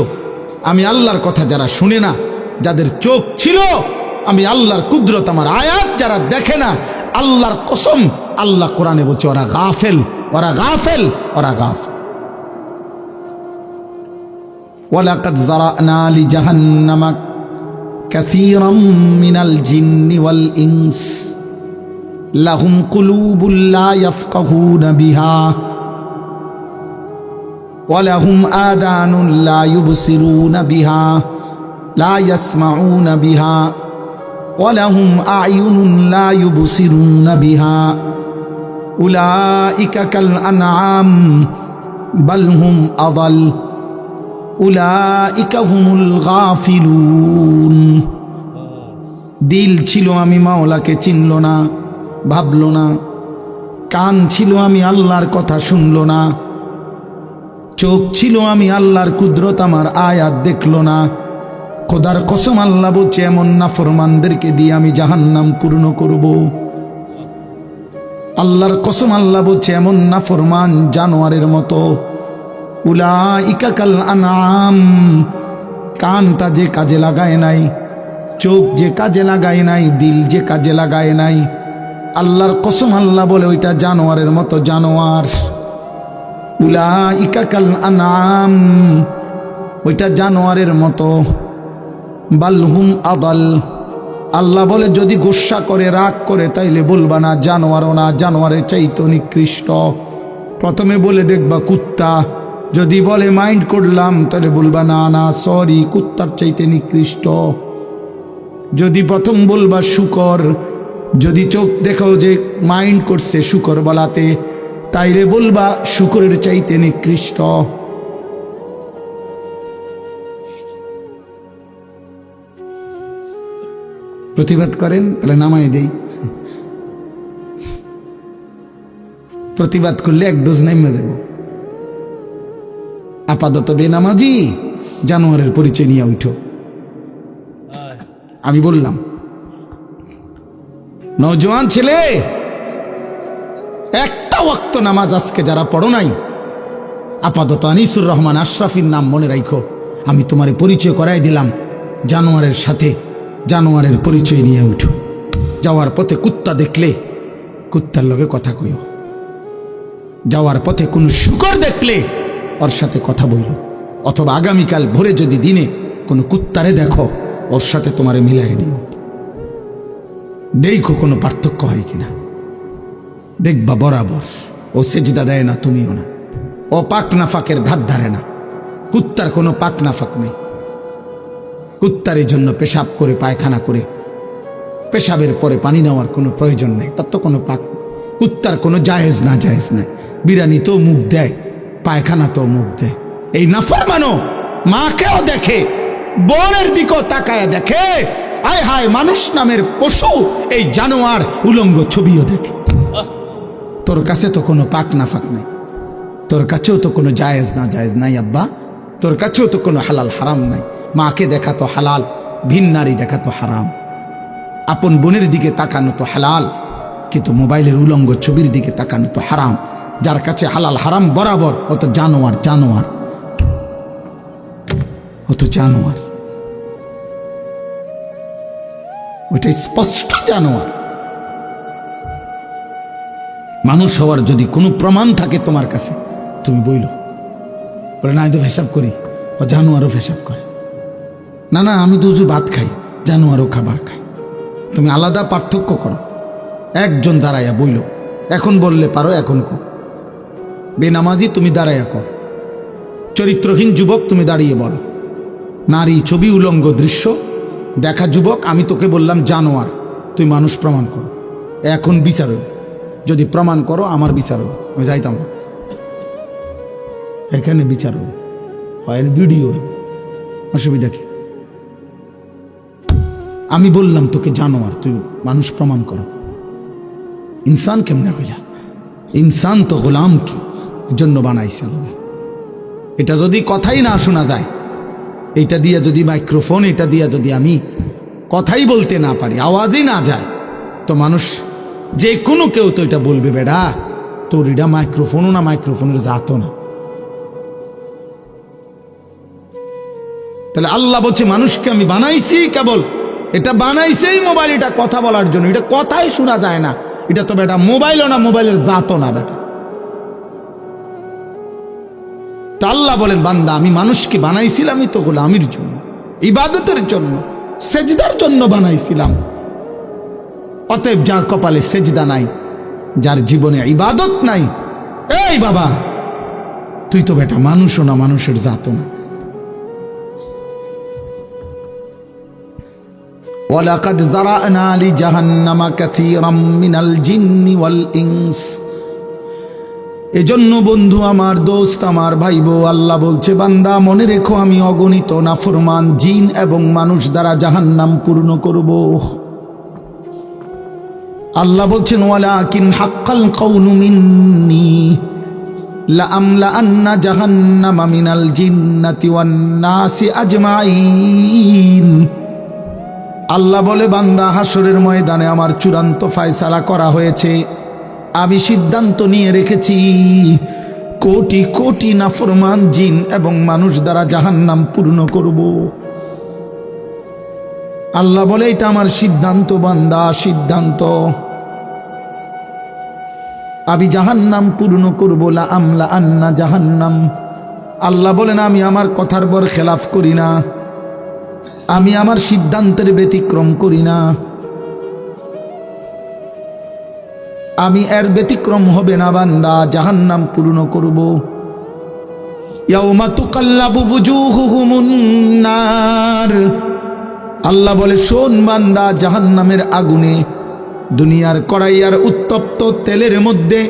আমি আল্লাহর কথা যারা শুনে না, যাদের চোখ ছিল আমি আল্লাহর কুদরত, আমার আয়াত যারা দেখে না, আল্লাহর কসম আল্লাহ কোরআনে বলছে ওরা গাফেল, ওরা গাফেল, ওরা গাফেল। ওয়ালাকাদ যারানা লিজাহান্নামা কাসীরাম মিনাল জিন্নি ওয়াল ইনস লাহুম কুলুবুল লা ইয়াফকাহুনা বিহা ওয়ালাহুম আযানুন লা ইউবসিরুনা বিহা লা ইয়াসমাউনা বিহা ওয়ালাহুম আ'য়ুনুন লা ইউবসিরুনা বিহা উলাইকা কাল আনআম বাল হুম আযাল উলাইকা হুমুল গাফিলুন। দিল ছিল আমি মাওলাকে চিনল না, ভাবল না। কান ছিল আমি আল্লাহর কথা শুনল না। চোখ ছিল আমি আল্লাহর কুদরত, আমার আয়াত দেখল না। খোদার কসম আল্লাহ বলছে, এমন নাফরমানদেরকে দিয়ে আমি জাহান্নাম পূর্ণ করব। আল্লাহর কসম আল্লাহ বলছে, এমন নাফরমান জানোয়ারের মতো। উলাইকা কাল আনআম, কানটা যে কাজে লাগায় নাই, চোখ যে কাজে লাগায় নাই, দিল যে কাজে লাগায় নাই, আল্লাহর কসম আল্লাহ বলে ওইটা জানোয়ারের মতো জানোয়ার। উলাইকা কাল আনআম, ওইটা জানোয়ারের মতো। বালহুম আদাল, আল্লাহ বলে যদি গুসা করে, রাগ করে, তাইলে বলবা না জানোয়ারও না, জানোয়ারের চাইতে নিকৃষ্ট। প্রথমে বলে দেখবা কুত্তা, যদি বলে মাইন্ড করলাম, তাহলে বলবা না না সরি, কুত্তার চাইতে নিকৃষ্ট। যদি প্রথম বলবা শুকর, যদি চোখ দেখো যে মাইন্ড করছে শুকর বলাতে, তাইলে বলবা শুকরের চাইতে নিকৃষ্ট। প্রতিবাদ করেন তাহলে নামাই দেই। প্রতিবাদ করলে এক ডোজ নাইমা যাব। আপাতত বেনামাজি জানোয়ারের পরিচয় নিয়ে উঠো। আমি বললাম নওজোয়ান ছেলে, একটা ওয়াক্ত নামাজ আজকে যারা পড়ো নাই, আপাতত আনিসুর রহমান আশরাফির নাম মনে রাখো। আমি তোমার পরিচয় করাই দিলাম জানোয়ারের সাথে, জানোয়ারের পরিচয় নিয়ে উঠো। যাওয়ার পথে কুত্তা দেখলে কুত্তার লগে কথা কইও। যাওয়ার পথে কোন শুকর দেখলে ওর সাথে কথা বইল। অথবা আগামীকাল ভোরে যদি দিনে কোনো কুত্তারে দেখো, ওর সাথে তোমারে মিলাই নিও। দেখো কোনো পার্থক্য হয় কিনা। দেখবা বরাবর ও সেজদা দেয় না, তুমিও না। ও পাক নাফাকের ধার ধারে না। কুত্তার কোনো পাক নাফাক নেই। কুত্তার এই জন্য পেশাব করে পায়খানা করে পেশাবের পরে পানি নেওয়ার কোনো প্রয়োজন নেই, তার তো কোনো পাক। কুত্তার কোনো জায়েজ না জায়েজ নাই। বিরানি তো মুখ দেয়, পায়খানা তো মুখ দেয়। এই নাফরমানো মাকেও দেখে, বরের দিকেও তাকায় দেখে। আয় হায়, মানুষ নামের পশু এই জানোয়ার উলঙ্গ ছবিও দেখে। তোর কাছে তো কোনো পাক নাফাক নাই, তোর কাছেও তো কোনো জায়েজ না জায়েজ নাই আব্বা। তোর কাছেও তো কোনো হালাল হারাম নাই। মাকে দেখা তো হালাল, ভিন নারী দেখা তো হারাম। আপন বোনের দিকে তাকানো তো হালাল, কিন্তু মোবাইলের উলঙ্গ ছবির দিকে তাকানো তো হারাম। যার কাছে হালাল হারাম বরাবর, ও তো জানোয়ার, জানোয়ার, ও তো জানোয়ার। ওইটা স্পষ্ট জানোয়ার। মানুষ হওয়ার যদি কোনো প্রমাণ থাকে তোমার কাছে, তুমি বইল। বলে না, আমি তো পেশাব করি, ও জানোয়ারও পেশাব করে। না না, আমি তো ভাত খাই, জানোয়ারও খাবার খায়। তুমি আলাদা পার্থক্য করো। একজন দাঁড়াইয়া বইল। এখন বললে পারো, এখন কো। বেনামাজি তুমি দাঁড়াইয়া কর। চরিত্রহীন যুবক তুমি দাঁড়িয়ে বলো। নারী ছবি উলঙ্গ দৃশ্য দেখা যুবক, আমি তোকে বললাম জানোয়ার, তুই মানুষ প্রমাণ করো। এখন বিচার হইল। যদি প্রমাণ করো আমার বিচার হইল, আমি যাইতাম না। এখানে বিচার হইল, হয় ভিডিও হইল, অসুবিধা কি? আমি বললাম তোকে জানোয়ার, তুই মানুষ প্রমাণ করো। ইনসান কেমনে হইলা? ইনসান তো গোলাম কি জন্য বানাইছে আল্লাহ। এটা যদি কথাই না শোনা যায়, এটা দিয়া যদি মাইক্রোফোন, এটা দিয়া যদি আমি কথাই বলতে না পারি, আওয়াজই না যায়, তো মানুষ যে কোনো কেউ তো এটা বলবে, বেড়া তোর এটা মাইক্রোফোনও না, মাইক্রোফোনের জাতও না। তাহলে আল্লাহ বলছে মানুষকে আমি বানাইছি কেবল, এটা বানাইছেই মোবাইল, এটা কথা বলার জন্য। এটা কথাই শোনা যায় না, এটা তো বেটা মোবাইলও না, মোবাইলের জাতও না বেটা। তা আল্লাহ বলেন, বান্দা আমি মানুষকে বানাইছিলামই তো গোলামির জন্য, ইবাদতের জন্য, সেজদার জন্য বানাইছিলাম। অতএব যার কপালে সেজদা নাই, যার জীবনে ইবাদত নাই, এই বাবা তুই তো বেটা মানুষও না, মানুষের জাতও না। ওয়ালাকাদ যারানা লিজাহান্নামা কাসীরাম মিনাল জিন্নি ওয়াল ইনস। এজন্য বন্ধু আমার, দোস্ত আমার, ভাইবো, আল্লাহ বলছে বান্দা মনে রেখো আমি অগণিত নাফরমান জিন এবং মানুষ দ্বারা জাহান্নাম পূর্ণ করব। আল্লাহ বলছেন ওয়ালাকিন হাক্কাল কাউলু মিন্নি লাআমলাআন্না জাহান্নামা মিনাল জিন্নাতি ওয়ান নাসি আজমাইন। আল্লাহ বলে বান্দা হাসরের ময়দানে আমার চূড়ান্ত ফয়সালা করা হয়েছে। আমি সিদ্ধান্ত নিয়ে রেখেছি কোটি কোটি নাফরমান জিন এবং মানুষ দ্বারা জাহান্নাম পূর্ণ করব। আল্লাহ বলে এটা আমার সিদ্ধান্ত বান্দা, সিদ্ধান্ত। আমি জাহান্নাম পূর্ণ করব, লা আমলা আন্না জাহান্নাম। আল্লাহ বলেন আমি আমার কথার বর খেলাফ করি না, আমি আমার সিদ্ধান্তের ব্যতিক্রম করি না, আমি এর ব্যতিক্রম হবে না বান্দা, জাহান্নাম পূর্ণ করব। ইয়াউমা তুকাল্লাবু বুজুহুহুমুন নার। আল্লাহ বলে শোন বান্দা, জাহান্নামের আগুনে, দুনিয়ার কড়াইয়ার উত্তপ্ত তেলের মধ্যে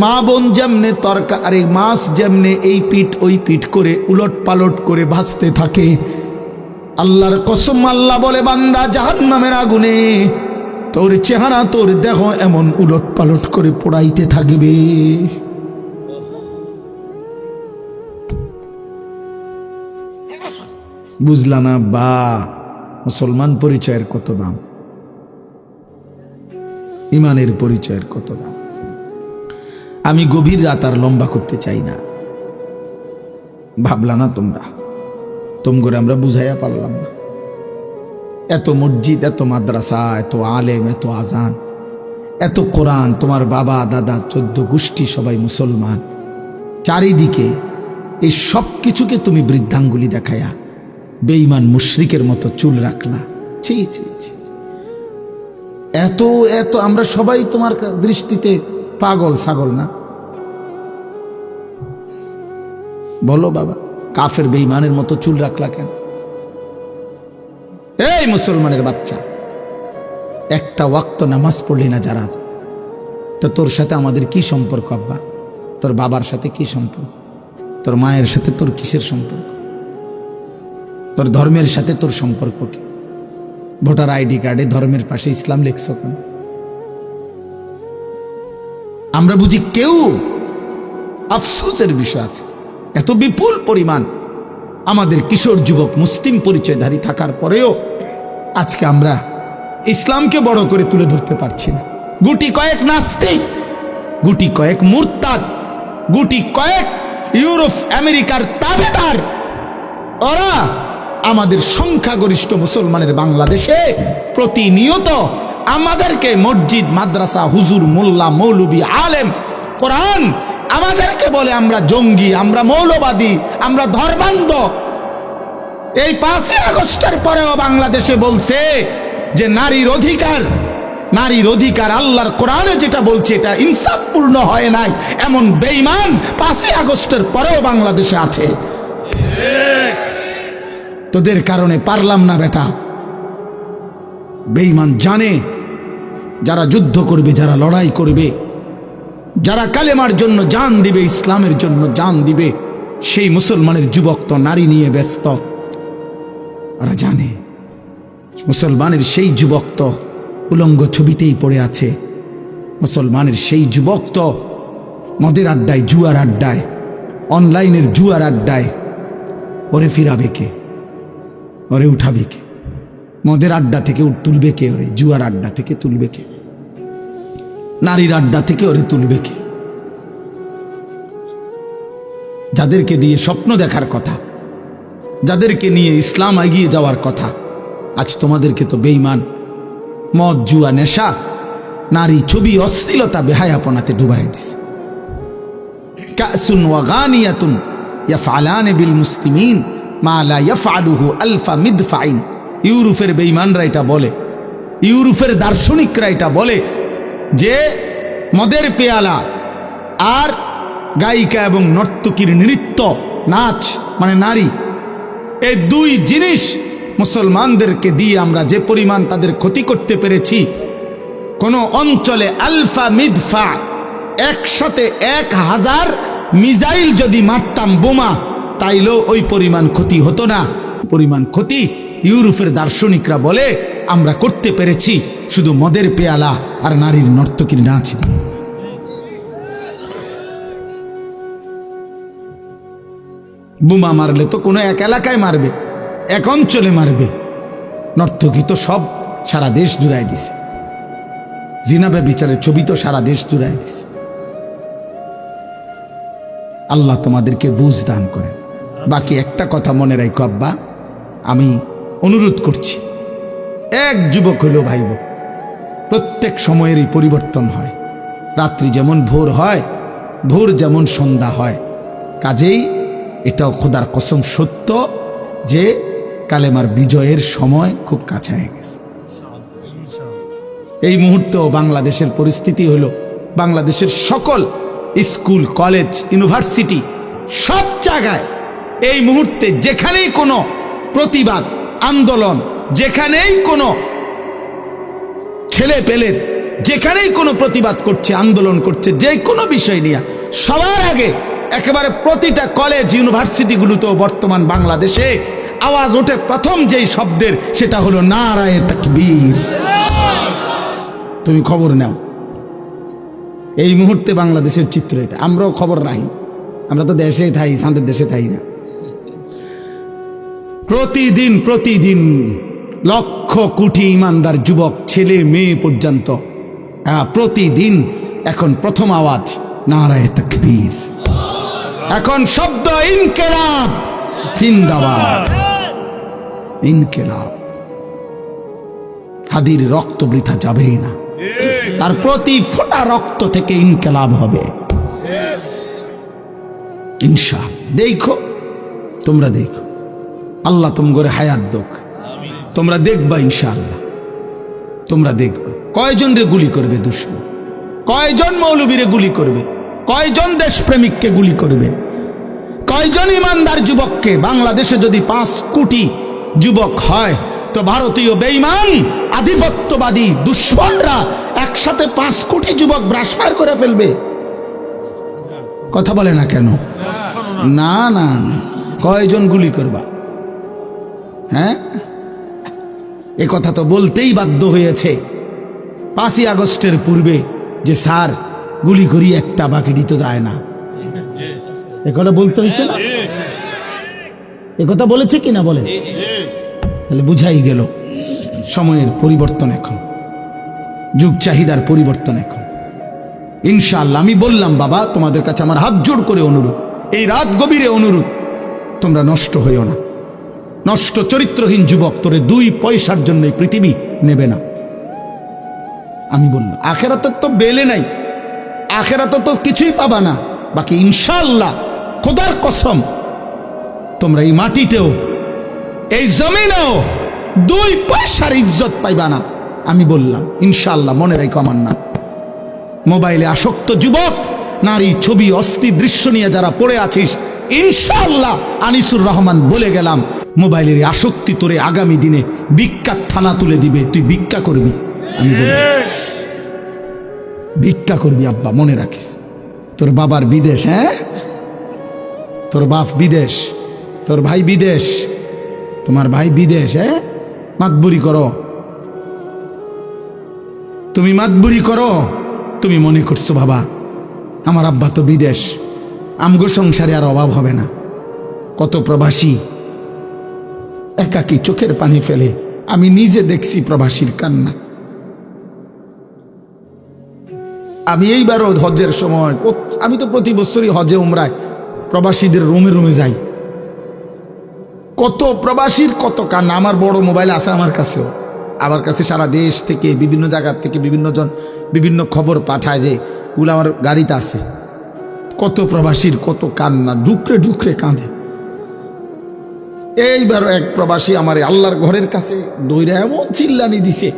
মা বোন যেমনে তরকারি মাছ যেমনে এই পিঠ ওই পিঠ করে উলট পালট করে ভাজতে থাকে, আল্লাহর কসম আল্লাহ বলে বান্দা জাহান্নামের আগুনে তোর চেহারা তোর দেহ এমন উলট পালট করে পোড়াইতে থাকবে। বুঝলা না বা মুসলমান পরিচয়ের কত দাম, ইমানের পরিচয়ের কত দাম। আমি গভীর রাত আর লম্বা করতে চাই না। ভাবলা না তোমরা, তোমরা আমরা বুঝাইয়া পারলাম না। এত মসজিদ, এত মাদ্রাসা, এত আলেম, এত আজান, এত কোরআন, তোমার বাবা দাদা 14 গোষ্ঠী সবাই মুসলমান, চারিদিকে এই সব কিছুকে তুমি বৃদ্ধাঙ্গুলি দেখায়া বেঈমান মুশরিকের মতো চুল রাখলা। ছি ছি ছি, এত এত আমরা সবাই তোমার দৃষ্টিতে পাগল ছাগল না? বলো বাবা, কাফের বেঈমানের মতো চুল রাখলা কেন? এই মুসলমানের বাচ্চা, একটা ওয়াক্ত নামাজ পড়লি না যারা, তো তোর সাথে আমাদের কি সম্পর্ক আব্বা? তোর বাবার সাথে কি সম্পর্ক? তোর মায়ের সাথে তোর কিসের সম্পর্ক? তোর ধর্মের সাথে তোর সম্পর্ক কি? ভোটার আইডি কার্ডে ধর্মের পাশে ইসলাম লিখছ কেন? আমরা বুঝি কেউ? আফসোসের বিষয় আছে, এত বিপুল পরিমাণ আমাদের কিশোর যুবক মুসলিম পরিচয়ধারী থাকার পরেও আজকে আমরা ইসলামকে বড় করে তুলে ধরতে পারছি না। গুটি কয়েক নাস্তিক, গুটি কয়েক মুরতাদ, গুটি কয়েক ইউরোপ আমেরিকার তাবেদার, ওরা আমাদের সংখ্যাগরিষ্ঠ মুসলমানের বাংলাদেশে প্রতিনিয়ত আমাদেরকে মসজিদ, মাদ্রাসা, হুজুর, মোল্লা, মৌলবী, আলেম, কোরআন আমাদেরকে বলে আমরা জঙ্গি, আমরা মৌলবাদী, আমরা ধর্মান্ধ। এই 5ই আগস্টের পরেও বাংলাদেশে বলছে যে নারীর অধিকার, নারীর অধিকার আল্লাহর কোরআনে যেটা বলছে এটা ইনসাফপূর্ণ হয় নাই, এমন বেঈমান 5ই আগস্টের পরেও বাংলাদেশে আছে। তোদের কারণে পারলাম না বেটা। বেঈমান জানে যারা যুদ্ধ করবে, যারা লড়াই করবে, যারা কালেমার জন্য জান দিবে, ইসলামের জন্য জান দিবে, সেই মুসলমানের যুবক তো নারী নিয়ে ব্যস্ত। ওরা জানে মুসলমানের সেই যুবক তো উলঙ্গ ছবিতেই পড়ে আছে, মুসলমানের সেই যুবক তো মদের আড্ডায়, জুয়ার আড্ডায়, অনলাইনের জুয়ার আড্ডায়। ওরে ফিরাবে কে? ওরে উঠাবে কে? মদের আড্ডা থেকে তুলবে কে? ওরে জুয়ার আড্ডা থেকে তুলবে কে? নারীর আড্ডা থেকে ওরে তুলবে কে? যাদেরকে দিয়ে স্বপ্ন দেখার কথা, যাদেরকে নিয়ে ইসলাম এগিয়ে যাওয়ার কথা, আজ তোমাদেরকে তো বেঈমান মদ, জুয়া, নেশা, নারী, ছবি, অশ্লীলতা, বেহায়াপনাতে ডুবাই দিছে। কাসুন ওয়া গানিয়াতুন ইয়াফআলানে বিল মুসলিমিন মা লা ইয়াফআলুহু আলফা মিদফাইন। ইউরোপের বেঈমানরা এটা বলে, ইউরোপের দার্শনিকরা এটা বলে যে মদের পেয়ালা আর গায়িকা এবং নর্তকীর নৃত্য, নাচ মানে নারী, এই দুই জিনিস মুসলমানদেরকে দিয়ে আমরা যে পরিমাণ তাদের ক্ষতি করতে পেরেছি, কোন অঞ্চলে আলফা মিদফা একসাথে 1000 মিসাইল যদি মারতাম বোমা, তাইলেও ওই পরিমাণ ক্ষতি হতো না। পরিমাণ ক্ষতি ইউরোপের দার্শনিকরা বলে আমরা করতে পেরেছি শুধু মদের পেয়ালা আর নারীর নর্তকীর নাচ দিয়ে। বোমা মারলে তো কোনো এক এলাকায় মারবে, এক অঞ্চলে মারবে, নর্তকী তো সব সারা দেশ জুড়াই দিছে, জিনা ব্যভিচারের ছবি তো সারা দেশ জুড়াই দিছে। আল্লাহ তোমাদেরকে বুঝ দান করেন। বাকি একটা কথা মনে রাখো আব্বা, আমি অনুরোধ করছি, এক যুবক হইল ভাইব, প্রত্যেক সময়েরই পরিবর্তন হয়। রাত্রি যেমন ভোর হয়, ভোর যেমন সন্ধ্যা হয়, কাজেই এটাও খোদার কসম সত্য যে কালেমার বিজয়ের সময় খুব কাছে হয়ে গেছে। এই মুহূর্তেও বাংলাদেশের পরিস্থিতি হলো, বাংলাদেশের সকল স্কুল, কলেজ, ইউনিভার্সিটি, সব জায়গায় এই মুহূর্তে যেখানেই কোনো প্রতিবাদ আন্দোলন, যেখানেই কোনো ছেলে পেলের, যেখানেই কোনো প্রতিবাদ করছে, আন্দোলন করছে যে কোনো বিষয় নিয়ে, সবার আগে একেবারে প্রতিটা কলেজ, ইউনিভার্সিটিগুলোতেও বর্তমান বাংলাদেশে আওয়াজ ওঠে প্রথম যেই শব্দের, সেটা হলো নারায়ে তাকবীর। তুমি খবর নাও। এই মুহূর্তে বাংলাদেশের চিত্র এটা। আমরাও খবর রাখি, আমরা তো দেশে থাই, সাঁদের দেশে থাই না। প্রতিদিন প্রতিদিন লক্ষ কোটি ইমানদার যুবক, ছেলে মেয়ে পর্যন্ত প্রতিদিন এখন প্রথম আওয়াজ নারায়ে তাকবীর, এখন শব্দ ইনকিলাব জিন্দাবাদ, ইনকিলাব। হাদির রক্ত বৃথা যাবে না, তার প্রতি ফোঁটা রক্ত থেকে ইনকিলাব হবে ইনশাআল্লাহ। দেখো, তোমরা দেখো, আল্লাহ তোমরা হায়াত দোক, তোমরা দেখবা ইনশাআল্লাহ, তোমরা দেখবা। কয়জন রে গুলি করবে দুশমন, কয়জন মৌলবীরে গুলি করবে, কয়জন দেশপ্রেমিককে গুলি করবে, কয়জন ইমানদার যুবককে। বাংলাদেশে যদি 5 কোটি যুবক হয় তো ভারতীয় বেঈমান আধিপত্যবাদী দুশ্মনরা একসাথে 5 কোটি যুবক ব্রাশফায়ার করে ফেলবে। কথা বলে না কেন? না না, কয়জন গুলি করবা? হ্যাঁ, এ কথা তো বলতেই বাধ্য হয়েছে 5ই আগস্টের পূর্বে যে স্যার গুলি করি একটা, বাকিটি তো যায় না। এ কথা বলতে হয়েছে না? এ কথা বলেছে কিনা বলে? তাহলে বুঝাই গেল সময়ের পরিবর্তন, এখন যুগ চাহিদার পরিবর্তন। এখন ইনশাআল্লাহ আমি বললাম বাবা, তোমাদের কাছে আমার হাত জোড় করে অনুরোধ, এই রাত গভীরে অনুরোধ, তোমরা নষ্ট হইও না। নষ্ট চরিত্রহীন যুবক তোরে 2 পয়সার জন্য পৃথিবী নেবে না। আমি বললাম আখেরাতে তো বেলে নাই, আখেরাতে তো কিছুই পাবা না, বাকি ইনশাআল্লাহ খোদার কসম তোমরা এই মাটিতেও এই জমিনেও 2 পয়সার ইজ্জত পাইবা না। আমি বললাম ইনশাআল্লাহ, মনে রাখো আমার নাম। মোবাইলে আসক্ত যুবক, নারী, ছবি, অস্থি দৃশ্য নিয়ে যারা পড়ে আছিস, ইনশাআল্লাহ আনিসুর রহমান বলে গেলাম, মোবাইলের আসক্তি তোরে আগামী দিনে ভিক্ষার থানা তুলে দিবে। তুই ভিক্ষা করবি, আমি বলি ভিক্ষা করবি আব্বা, মনে রাখিস। তোর বাবার বিদেশ, হ্যাঁ, তোর বাপ বিদেশ, তোর ভাই বিদেশ, তোমার ভাই বিদেশ, হ্যাঁ, মাতবুরি করো, তুমি মাতবুরি করো। তুমি মনে করছো বাবা আমার আব্বা তো বিদেশ, আমগো সংসারে আর অভাব হবে না। কত প্রবাসী একাকী চোখের পানি ফেলে, আমি নিজে দেখছি প্রবাসীর কান্না। আমি এইবারও হজের সময়, আমি তো প্রতি বছরই হজে উমরায় প্রবাসীদের রুমে রুমে যাই। কত প্রবাসীর কত কান্না। আমার বড় মোবাইল আছে আমার কাছেও, আমার কাছে সারা দেশ থেকে বিভিন্ন জায়গার থেকে বিভিন্ন জন বিভিন্ন খবর পাঠায়, যে ওগুলো আমার গাড়িতে আছে। কত প্রবাসীর কত কান্না, ঢুকরে ঢুকরে কাঁদে। এইবার এক প্রবাসী আমার আল্লাহর ঘরের কাছে দৌড়ে এমন চিল্লানি দিছে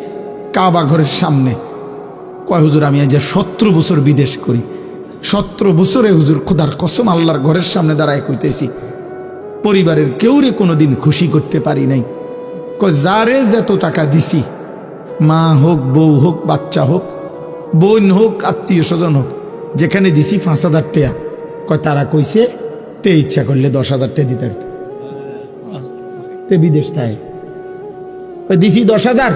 কাবা ঘরের সামনে, কয় হুজুর আমি আজ 17 বছর বিদেশ করি, 17 বছরে হুজুর খোদার কসম আল্লাহর ঘরের সামনে দাঁড়ায় কইতেছি, পরিবারের কেউরে কোনোদিন খুশি করতে পারি নাই। কয় যারে যত টাকা দিছি, মা হোক, বউ হোক, বাচ্চা হোক, বোন হোক, আত্মীয় স্বজন হোক, যেখানে দিছি 5,000 টাকা, কয় তারা কইছে তে ইচ্ছা করলে 10,000 টাকা দিতে পারত। তে বিদেশ তাই কয় দিছি 10,000,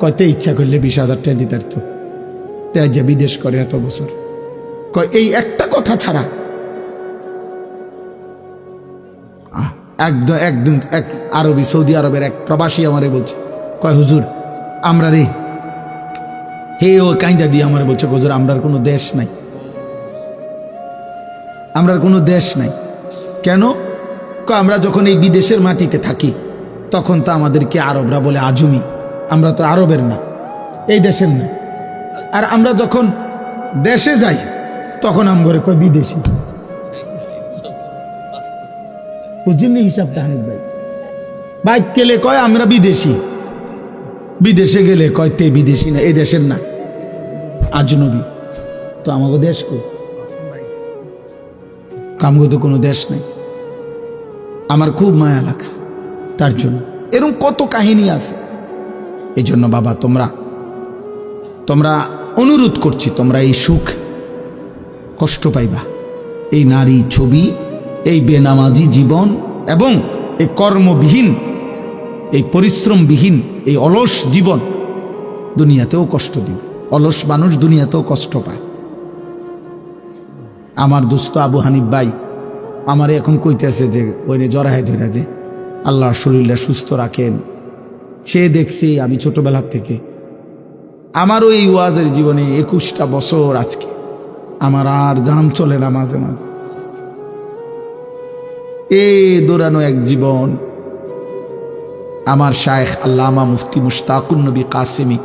কয় তে ইচ্ছা করলে 20,000 টাকা দিতে পারত। তে যে বিদেশ করে এত বছর, কয় এই একটা কথা ছাড়া। একদিন এক আরবি, সৌদি আরবের এক প্রবাসী আমারে বলছে, কয় হুজুর আমরা রে, হে ও কাইন্দা দিয়ে আমার বলছে, হুজুর আমরার কোনো দেশ নাই, আমরার কোনো দেশ নাই। কেন? আমরা যখন এই বিদেশের মাটিতে থাকি তখন তো আমাদেরকে আরবরা বলে আজমি, আমরা তো আরবের না, এই দেশের না। আর আমরা যখন দেশে যাই তখন আমগরে কয় বিদেশি। বুঝলি হিসাবটা হানিফ ভাই? বাইক গেলে কয় আমরা বিদেশি, বিদেশে গেলে কয় তে বিদেশি না, এই দেশের না, আজনবী। তো আমাকে দেশ কই? কামগো তো কোনো দেশ নাই। আমার খুব মায়া লাগছে তার জন্য। এরকম কত কাহিনী আছে। এই জন্য বাবা তোমরা অনুরোধ করছি, তোমরা এই সুখ কষ্ট পাইবা, এই নারী ছবি, এই বেনামাজি জীবন এবং এই কর্মবিহীন, এই পরিশ্রমবিহীন, এই অলস জীবন, দুনিয়াতেও কষ্ট দিবে। অলস মানুষ দুনিয়াতেও কষ্ট পায়। আমার দোস্ত আবু হানিফ ভাই আমারে এখন কইতেছে যে ওইনে জরায় ধরে যে আল্লাহর শরীরটা সুস্থ রাখেন। সে দেখছি আমি ছোটবেলার থেকে, আমারও এই ওয়াজের জীবনে 21টা বছর আজকে, আমার আর জাম চলে না মাঝে মাঝে। এই দৌড়ানো এক জীবন। আমার শায়েখ আল্লামা মুফতি মুশতাকুন নবী কাসেমি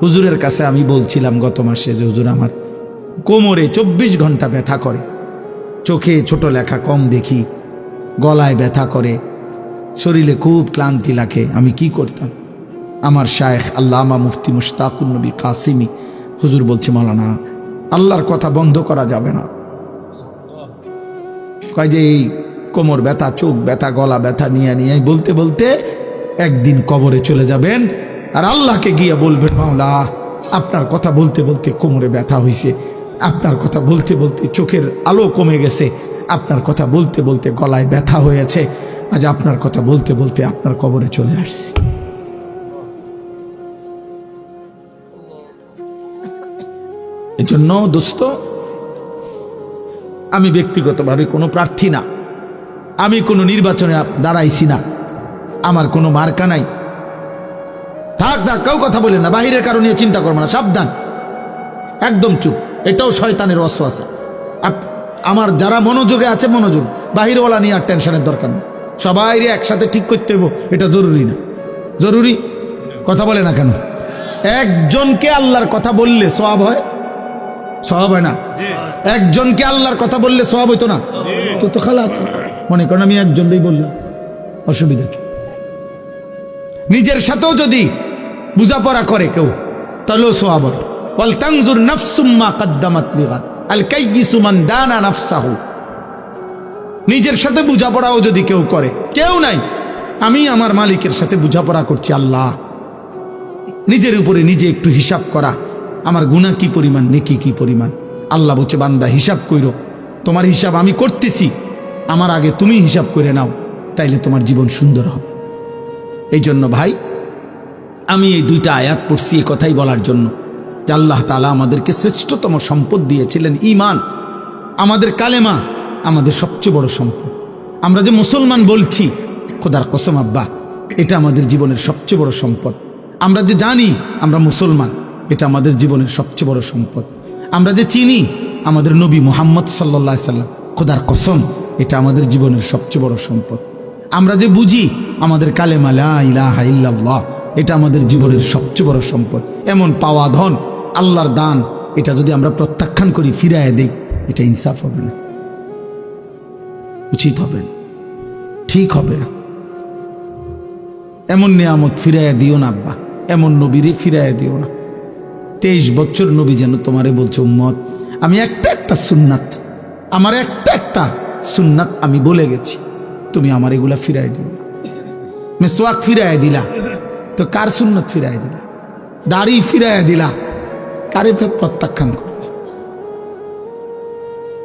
হুজুরের কাছে আমি বলছিলাম গত মাসে যে হুজুর আমার কোমরে 24 ঘন্টা ব্যথা করে, চোখে ছোট লেখা কম দেখি, গলায় ব্যথা করে, শরীরে খুব ক্লান্তি লাগে, আমি কি করতাম? আমার শায়েখ আল্লামা মুফতি মুশতাকুন নবী কাসেমি হুজুর বলছে, মাওলানা আল্লাহর কথা বন্ধ করা যাবে না। কয় যে এই কোমর ব্যথা, চোখ ব্যথা, গলা ব্যথা নিয়ে নিয়ে বলতে বলতে একদিন কবরে চলে যাবেন আর আল্লাহকে গিয়ে বলবেন, মাওলা আপনার কথা বলতে বলতে কোমরে ব্যথা হয়েছে, আপনার কথা বলতে বলতে চোখের আলো কমে গেছে, আপনার কথা বলতে বলতে গলায় ব্যথা হয়েছে, আজ আপনার কথা বলতে বলতে আপনার কবরে চলে আসছি। এজন্য দোস্ত, আমি ব্যক্তিগতভাবে কোনো প্রার্থী না, আমি কোনো নির্বাচনে দাঁড়াইছি না, আমার কোনো মার্কা নাই। থাক থাক, কেউ কথা বলেন না, বাহিরের কারণ নিয়ে চিন্তা করবো না, সাবধান, একদম চুপ। এটাও শয়তানের ওয়াসওয়াসা। আমার যারা মনোযোগে আছে মনোযোগ, বাহিরওয়ালা নিয়ে আর টেনশনের দরকার নেই। সবাই একসাথে ঠিক করতে হইব, এটা জরুরি না? জরুরি। কথা বলে না কেন? একজনকে আল্লাহর কথা বললে সওয়াব হয়? সওয়াব হয় না? একজনকে আল্লাহর কথা বললে সওয়াব হইতো না? তো খালাস, মনে করেন আমি একজনই বললাম, অসুবিধা কি? নিজের সাথেও যদি বুঝাপড়া করে কেউ তাহলেও সওয়াব হয়। ওয়াল তানজুর নাফসুম মা কদ্দামাত লিগাদ আল কাইয়িসু মান দানা নাফসাহু। নিজের সাথে বুঝাপড়াও যদি কেউ করে, কেউ নাই, আমি আমার মালিকের সাথে বুঝাপড়া করছি আল্লাহ। নিজের উপরে নিজে একটু হিসাব করা, আমার গুনাহ কি পরিমাণ, নেকি কি পরিমাণ। আল্লাহ বলছে, বান্দা হিসাব কইরো, তোমার হিসাব আমি করতেছি, আমার আগে তুমি হিসাব করে নাও, তাইলে তোমার জীবন সুন্দর হবে। এই জন্য ভাই, আমি এই 2টা আয়াত পড়ছি এই কথাই বলার জন্য যে আল্লাহ তাআলা আমাদেরকে শ্রেষ্ঠতম সম্পদ দিয়েছিলেন ঈমান। আমাদের কালেমা আমাদের সবচেয়ে বড় সম্পদ। আমরা যে মুসলমান বলছি, খোদার কসম আব্বা, এটা আমাদের জীবনের সবচেয়ে বড় সম্পদ। আমরা যে জানি আমরা মুসলমান, এটা আমাদের জীবনের সবচেয়ে বড় সম্পদ। আমরা যে চিনি আমাদের নবী মুহাম্মদ সাল্লাল্লাহু আলাইহি সাল্লাম, খোদার কসম এটা আমাদের জীবনের সবচেয়ে বড় সম্পদ। আমরা যে বুঝি আমাদের কালেমা লা ইলাহা ইল্লাল্লাহ, এটা আমাদের জীবনের সবচেয়ে বড় সম্পদ। এমন পাওয়া ধন, আল্লাহর দান, এটা যদি আমরা প্রত্যাখ্যান করি, ফিরায় দেই, এটা ইনসাফ হবে না, উচিত হবে না, ঠিক হবে না। এমন নিয়ামত ফিরাইয়া দিও না আব্বা, এমন নবীরে ফিরাইয়া দিও না। 23 বছর নবী যেন তোমারে বলছে, উম্মত আমি একটা সুন্নাত, আমার একটা সুন্নাত আমি বলে গেছি, তুমি আমার এগুলা ফিরাই দিও। মিসওয়াক ফিরাইয়া দিলা, তো কার সুন্নাত ফিরাইয়া দিলা? দাড়ি ফিরাইয়া দিলা, কারে প্রত্যাখ্যান করলা?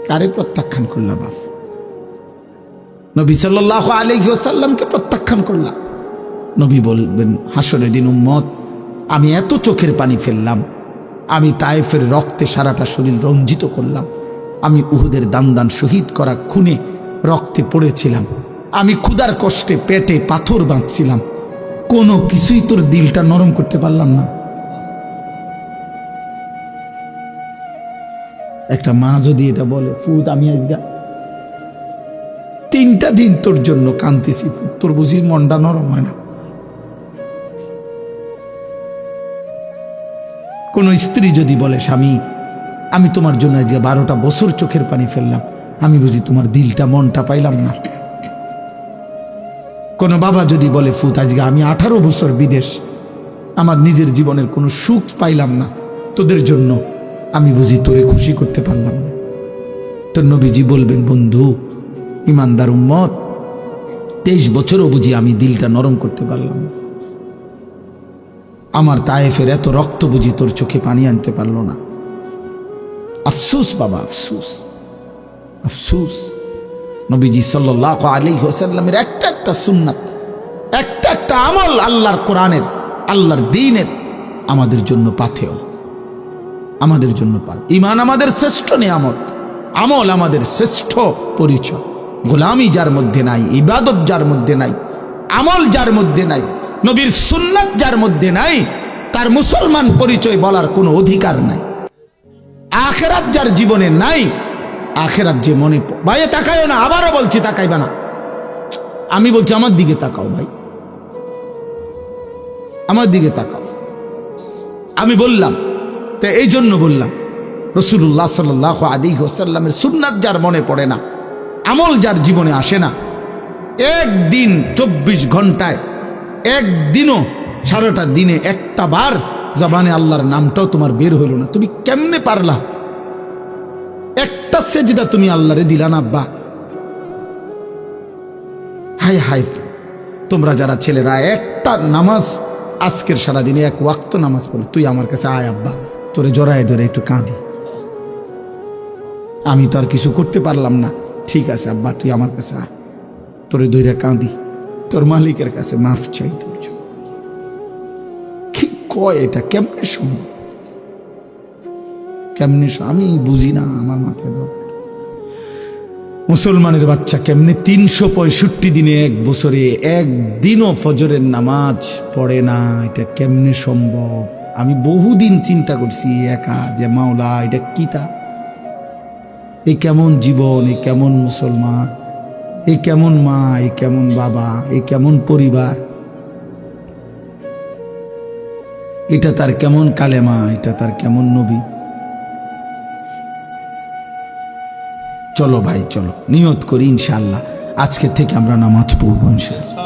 কারে প্রত্যাখ্যান করলা বাপ? নবী সাল্লাল্লাহু আলাইহি ওয়াসাল্লামকে প্রত্যাখ্যান করলা। নবী বলবেন হাসরের দিন, উম্মত আমি এত চোখের পানি ফেললাম, আমি তায়েফের রক্তে সারাটা শরীর রঞ্জিত করলাম, আমি উহুদের দান শহীদ করা খুনে রক্তে পড়েছিলাম, আমি ক্ষুধার কষ্টে পেটে পাথর বাঁধছিলাম, কোনো কিছুই তোর দিলটা নরম করতে পারলাম না। একটা মা যদি এটা বলে, ফুদ আমি আজকে 3টা দিন তোর জন্য কাঁদতেছি, তোর বুঝি মনটা নরম হয় না? কোন স্ত্রী যদি বলে, স্বামী আমি তোমার জন্য আজকে 12টা বছর চোখের পানি ফেললাম, আমি বুঝি তোমার দিলটা মনটা পাইলাম না? কোন বাবা যদি বলে, ফুত আজকে আমি 18 বছর বিদেশ, আমার নিজের জীবনের কোনো সুখ পাইলাম না, তোদের জন্য আমি বুঝি তোরে খুশি করতে পারলাম না? তো নবীজি বলবেন, বন্ধু ইমানদার উম্মত, 23 বছরও বুঝি আমি দিলটা নরম করতে পারলাম না। আমার তায়েফের এত রক্ত বুঝি তোর চোখে পানি আনতে পারলো না। আফসুস বাবা, আফসুস, আফসুস। নবীজি সাল্লাল্লাহু আলাইহি ওয়াসাল্লামের একটা সুন্নাত, একটা আমল, আল্লাহর কোরআনের, আল্লাহর দ্বীনের আমাদের জন্য পাথেয়, আমাদের জন্য ঈমান আমাদের শ্রেষ্ঠ নিয়ামত, আমল আমাদের শ্রেষ্ঠ পরিচয়। গোলামি যার মধ্যে নাই, ইবাদত যার মধ্যে নাই, আমল যার মধ্যে নাই, নবীর সুন্নাত যার মধ্যে নাই, তার মুসলমান পরিচয় বলার কোনো অধিকার নাই। আখেরাত যার জীবনে নাই, আখেরাত যে মনে ভাই তাকায় না, আবারও বলছি তাকাইবা না, আমি বলছি আমার দিকে তাকাও ভাই, আমার দিকে তাকাও। আমি বললাম তো এই জন্য বললাম, রাসূলুল্লাহ সাল্লাল্লাহু আলাইহি ওয়াসাল্লামের সুন্নাত যার মনে পড়ে না, আমল যার জীবনে আসে না, একদিন 24 ঘন্টায় একদিনও সারাটা দিনে একটা বার জবানে আল্লাহর নামটাও তোমার বের হইল না, তুমি কেমনে পারলা? একটা সেজদা তুমি আল্লাহরে দিলা না আব্বা? হায় হায়, তোমরা যারা ছেলেরা একটা নামাজ আজকের সারাদিনে এক ওয়াক্ত নামাজ পড়ো, তুই আমার কাছে আয় আব্বা, তোরে জড়ায় ধরে একটু কাঁদি। আমি তো আর কিছু করতে পারলাম না, ঠিক আছে আব্বা তুই আমার কাছে আয়, তোরে ধরে কাঁদি, তোর মালিকের কাছে মাফ চাই। তোর কি কয় এটা? কেমনে সম্ভব? কেমনে? আমি বুঝি না, আমার মাথায় ধর। মুসলমানের বাচ্চা কেমনে 365 দিনে এক বছরে একদিনও ফজরের নামাজ পড়ে না? এটা কেমনে সম্ভব? আমি বহুদিন চিন্তা করছি একা, যে মাওলা এটা কি তা? এই কেমন জীবন, এই কেমন মুসলমান, এই কেমন মা, এই কেমন বাবা, এই কেমন পরিবার, এটা তার কেমন কালেমা, এটা তার কেমন নবী। চলো ভাই চলো, নিয়ত করি ইনশাআল্লাহ আজকে থেকে আমরা নামাজ পড়বো ইনশাআল্লাহ।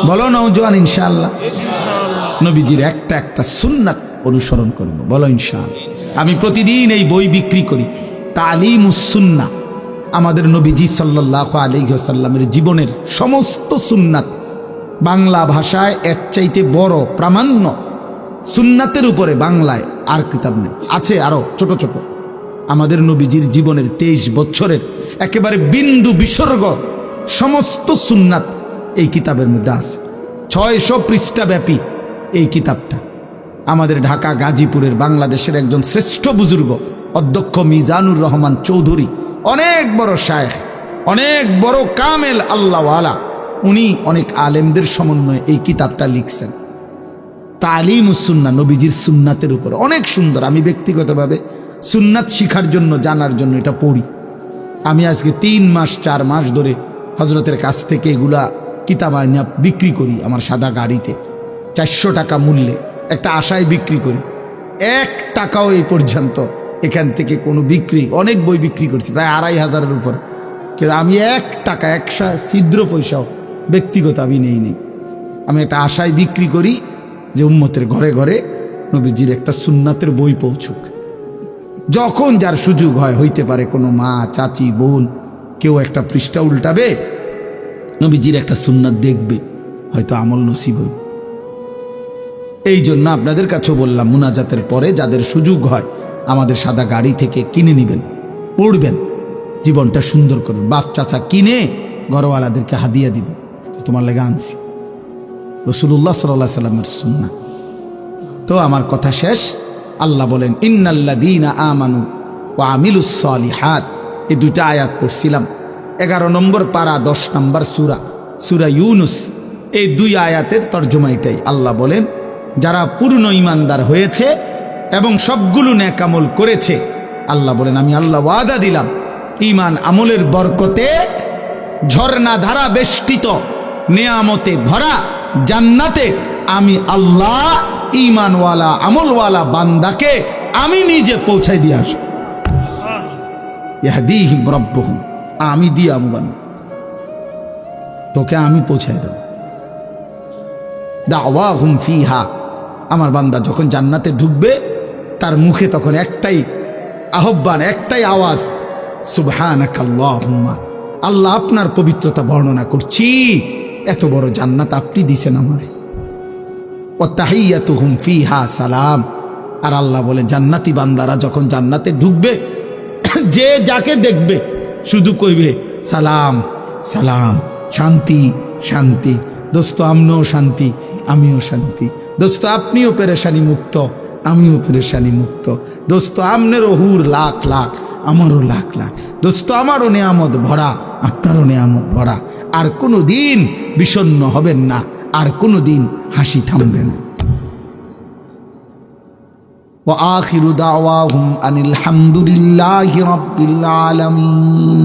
বলো নওজোয়ান ইনশাআল্লাহ নবীজির একটা একটা সুন্নাত অনুসরণ করবো, বলো ইনশাআল্লাহ। আমি প্রতিদিন এই বই বিক্রি করি, তালিমুস সুন্নাহ, আমাদের নবীজি সাল্লাল্লাহু আলাইহি ওয়াসাল্লামের জীবনের সমস্ত সুন্নাত, বাংলা ভাষায় এর চাইতে বড় প্রামাণ্য সুন্নাতের উপরে বাংলায় আর কিতাব নেই। আছে আরো ছোট ছোট, আমাদের নবীজির জীবনের 23 বছরের একেবারে বিন্দু বিসর্গ সমস্ত সুন্নাত এই কিতাবের মধ্যে আছে। 600 পৃষ্ঠা ব্যাপী এই কিতাবটা। আমাদের ঢাকা গাজীপুরের বাংলাদেশের একজন শ্রেষ্ঠ বুজুর্গ অধ্যক্ষ মিজানুর রহমান চৌধুরী, অনেক বড় শায়েখ, অনেক বড় কামেল আল্লাহওয়ালা, উনি অনেক আলেমদের সমন্বয়ে এই কিতাবটা লিখছেন। তালিমুস সুন্নাহ, নবীজির সুন্নাতের উপরে, অনেক সুন্দর। আমি ব্যক্তিগতভাবে সুন্নাত শিখার জন্য, জানার জন্য এটা পড়ি। আমি আজকে 3 মাস 4 মাস ধরে হজরতের কাছ থেকে এগুলা কিতাব আইনা বিক্রি করি আমার সাদা গাড়িতে, 400 টাকা মূল্যে একটা আশায় বিক্রি করি। 1 টাকাও এই পর্যন্ত এখান থেকে কোনো বিক্রি, অনেক বই বিক্রি করছি প্রায় 2500-এর উপর, কিন্তু আমি 1 টাকা 1 ছিদ্র পয়সাও ব্যক্তিগত আমি নেই। আমি একটা আশায় বিক্রি করি যে উম্মতের ঘরে ঘরে নবীজির একটা সুন্নাতের বই পৌঁছুক। যখন যার সুযোগ হয়, হইতে পারে কোনো মা, চাচি, বোন কেউ একটা পৃষ্ঠা উল্টাবে, নবীজির একটা সুন্নাত দেখবে, হয়তো আমল নসিব হইবে। এই জন্য আপনাদের কাছেও বললাম, মুনাজাতের পরে যাদের সুযোগ হয় আমাদের সাদা গাড়ি থেকে কিনে নেবেন, পড়বেন, জীবনটা সুন্দর করবেন। বাপ চাচা কিনে ঘরওয়ালাদেরকে হাদিয়া দিবেন, তোমার লেগে আনছি, রাসূলুল্লাহ সাল্লাল্লাহু আলাইহি ওয়াসাল্লামের সুন্নাহ। তো আমার কথা শেষ। আল্লাহ বলেন ইন্নাল্লাযীনা আমানু ওয়া আমিলুস সালিহাত, এই 2টা আয়াত পড়ছিলাম। 11 নম্বর পারা 10 নম্বর সূরা ইউনুস। এই 2 আয়াতের তর্জমা এটাই। আল্লাহ বলেন যারা পূর্ণ ঈমানদার হয়েছে এবং সবগুলো নেক আমল করেছে, আল্লাহ বলেন আমি আল্লাহ ওয়াদা দিলাম ঈমান আমলের বরকতে ঝর্ণা ধারা বেষ্টিত নেয়ামতে ভরা জান্নাতে আমি আল্লাহ ঈমানওয়ালা আমলওয়ালা বান্দাকে আমি নিজে পৌঁছাই দিয়ে আসব। ইয়াহদিহিম রাব্বুহুম, আমি দিয়া বান্দা তোকে আমি পৌঁছাই দেব। দাওয়াহুম ফিহা, আমার বান্দা যখন জান্নাতে ঢুকবে তার মুখে তখন একটাই আহ্বান, একটাই আওয়াজ, সুবহানাকাল্লাহুম্মা, আল্লাহ আপনার পবিত্রতা বর্ণনা করছি, এত বড় জান্নাত আপনি দিছেন আমারে। ওয়া তাহিয়াতুহুম ফিহা সালাম, আর আল্লাহ বলে জান্নাতি বান্দারা যখন জান্নাতে ঢুকবে, যে যাকে দেখবে শুধু কইবে সালাম সালাম, শান্তি শান্তি। দোস্ত আমরাও শান্তি, আমিও শান্তি, দোস্ত আপনিও পেরেশানি মুক্ত, আমিও পেরেশানি মুক্ত। দোস্ত আমনেরও হুর লাখ লাখ, আমারও লাখ লাখ। দোস্ত আমারও নেয়ামত ভরা, আপনারও নেয়ামত ভরা। আর কোনো দিন বিষণ্ণ হবেন না, আর কোনো দিন হাসি থামবে না। ওয়া আখিরু দাওয়াহুম আনিল হামদুলিল্লাহি রাব্বিল আলামিন।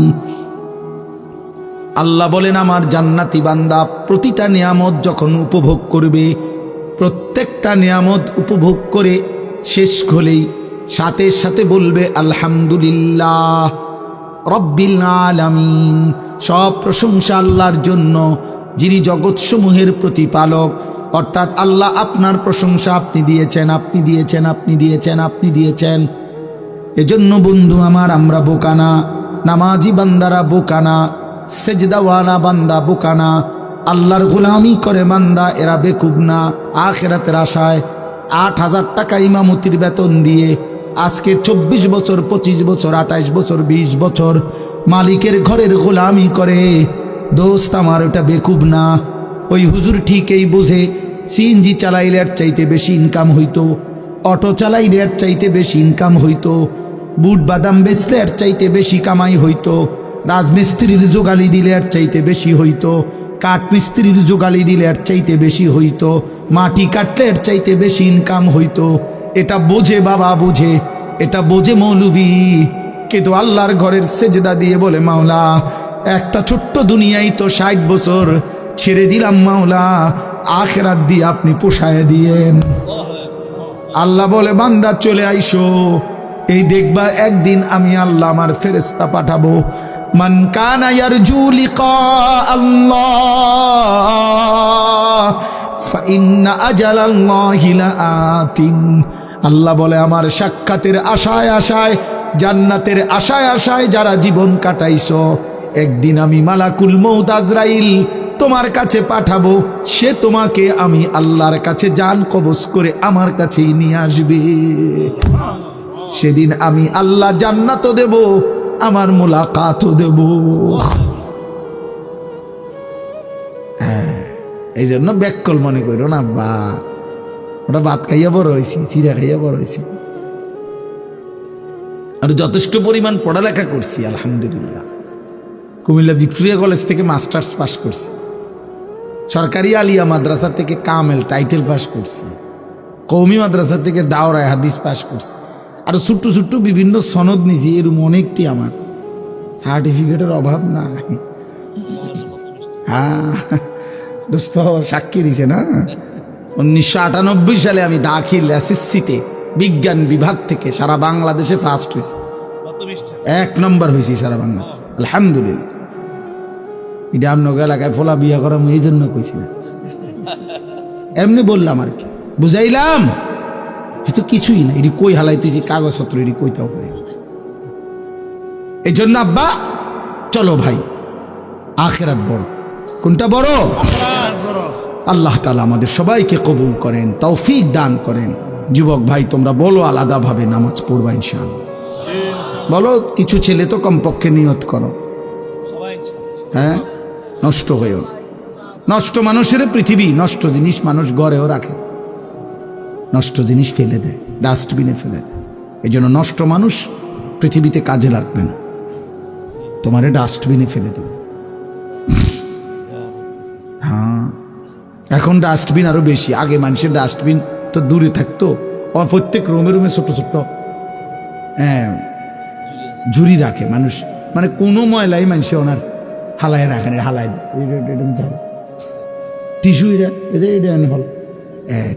আল্লাহ বলেন, আমার জান্নাতি বান্দা প্রতিটা নিয়ামত যখন উপভোগ করবে, প্রত্যেকটা নিয়ামত উপভোগ করে শেষ হলেই সাথে সাথে বলবে আলহামদুলিল্লাহ রব্বিল আলামিন। সব প্রশংসা আল্লাহর জন্য, যিনি জগৎসমূহের প্রতিপালক। অর্থাৎ আল্লাহ আপনার প্রশংসা আপনি দিয়েছেন, আপনি দিয়েছেন, আপনি দিয়েছেন, আপনি দিয়েছেন। এজন্য বন্ধু আমার, আমরা বোকানা, নামাজি বান্দারা বোকানা, সেজদাওয়ালা বান্দা বোকানা, আল্লাহর গোলামি করে বান্দা এরা বেকুব না। আখিরাতের আশায় 8,000 টাকা ইমামতির বেতন দিয়ে আজকে 24 বছর, 25 বছর, 28 বছর, 20 বছর মালিকের ঘরের গোলামি করে। দোস্ত আমার, ওটা বেকুব না। ওই হুজুর ঠিকই বোঝে সিএনজি চালাইলে এর চাইতে বেশি ইনকাম হইতো, অটো চালাইলে এর চাইতে বেশি ইনকাম হইতো, বুট বাদাম বেচলে এর চাইতে বেশি কামাই হইতো, রাজমিস্ত্রির জোগালি দিলে এর চাইতে বেশি হইতো, কাঠমিস্ত্রির জোগালি দিলে এর চাইতে বেশি হইতো, মাটি কাটলে এর চাইতে বেশি ইনকাম হইতো। এটা বোঝে বাবা, বোঝে, এটা বোঝে মৌলবি। কিন্তু আল্লাহর ঘরের সেজদা দিয়ে বলে, মাওলা একটা ছোট্ট দুনিয়ায় তো 60 বছর ছেড়ে দিলাম, মাওলা আখিরাত দিয়ে আপনি পোষায় দিয়েন। আল্লাহ বলে, বান্দা চলে আইসো, এই দেখবা একদিন আমি আল্লাহ আমার ফেরেশতা পাঠাবো। মান কানা ইয়ারজু লিকা আল্লাহ ফাইন্না আজালাল্লাহি লাআতিন। আল্লাহ বলে, আমার সাক্ষাতের আশায় আশায়, জান্নাতের আশায় আশায় যারা জীবন কাটাইছো, একদিন আমি মালাকুল মউত আজরাইল তোমার কাছে পাঠাবো। সে তোমাকে আমি আল্লাহর কাছে জান কবজ করে আমার কাছেই নিয়ে আসবে। সেদিন আমি আল্লাহ জান্নাতও দেব, আমার মুলাকাতও দেব। এই জন্য ব্যাককল মনে করো না, বা ওটা ভাত খাইয়া বড় হয়েছি, চিরা খাইয়া বড় হয়েছি, আর যথেষ্ট পরিমাণ পড়ালেখা করছি আলহামদুলিল্লাহ। কুমিল্লা ভিক্টোরিয়া কলেজ থেকে মাস্টার্স পাস করছি, সরকারি আলিয়া মাদ্রাসা থেকে কামেল টাইটেল পাস করছি, কওমি মাদ্রাসা থেকে দাওরায় হাদিস পাস করছি, আর ছোট্ট ছোট্ট বিভিন্ন সনদ নিছি। এরকম অনেকটি আমার সার্টিফিকেটের অভাব নাই। হ্যাঁ দোস্ত সাক্ষী দিছে না। 1998 সালে আমি দাখিল এসএসসিতে বিজ্ঞান বিভাগ থেকে সারা বাংলাদেশে ফার্স্ট হয়েছি, 1 নম্বর হয়েছি সারা বাংলাদেশ আলহামদুলিল্লাহ। এটা আপনার এলাকায় ফোলা বিয়া করা এই জন্য কইছি না, এমনি বললাম আর কি, বুঝাইলাম। তো কিছুই না, এটি কই হালাইতেছি কাগজপত্র, এটি কইতাও পারে। এই জন্য আব্বা চলো ভাই, আখিরাত বড়। কোনটা বড়? আল্লাহ তাআলা আমাদের সবাইকে কবুল করেন, তৌফিক দান করেন। যুবক ভাই তোমরা বলো আলাদাভাবে নামাজ পড়বা ইনশাআল্লাহ। বলো, কিছু ছেলে তো কমপক্ষে নিয়ত করো। হ্যাঁ, নষ্ট হয়েও, নষ্ট মানুষের পৃথিবী, নষ্ট জিনিস মানুষ গড়েও রাখে, নষ্ট জিনিস ফেলে দেয়, ডাস্টবিনে ফেলে দেয়। এই জন্য নষ্ট মানুষ পৃথিবীতে কাজে লাগবে না, তোমারে ডাস্টবিনে ফেলে দেবে। হ্যাঁ, এখন ডাস্টবিন আরো বেশি। আগে মানুষের ডাস্টবিন তো দূরে থাকতো, প্রত্যেক রুমে রুমে ছোট ছোট ঝুড়ি রাখে মানুষ, মানে কোনো ময়লাই মানুষে ওনার হালায় রাখেন, হালায় টিস্যু হল।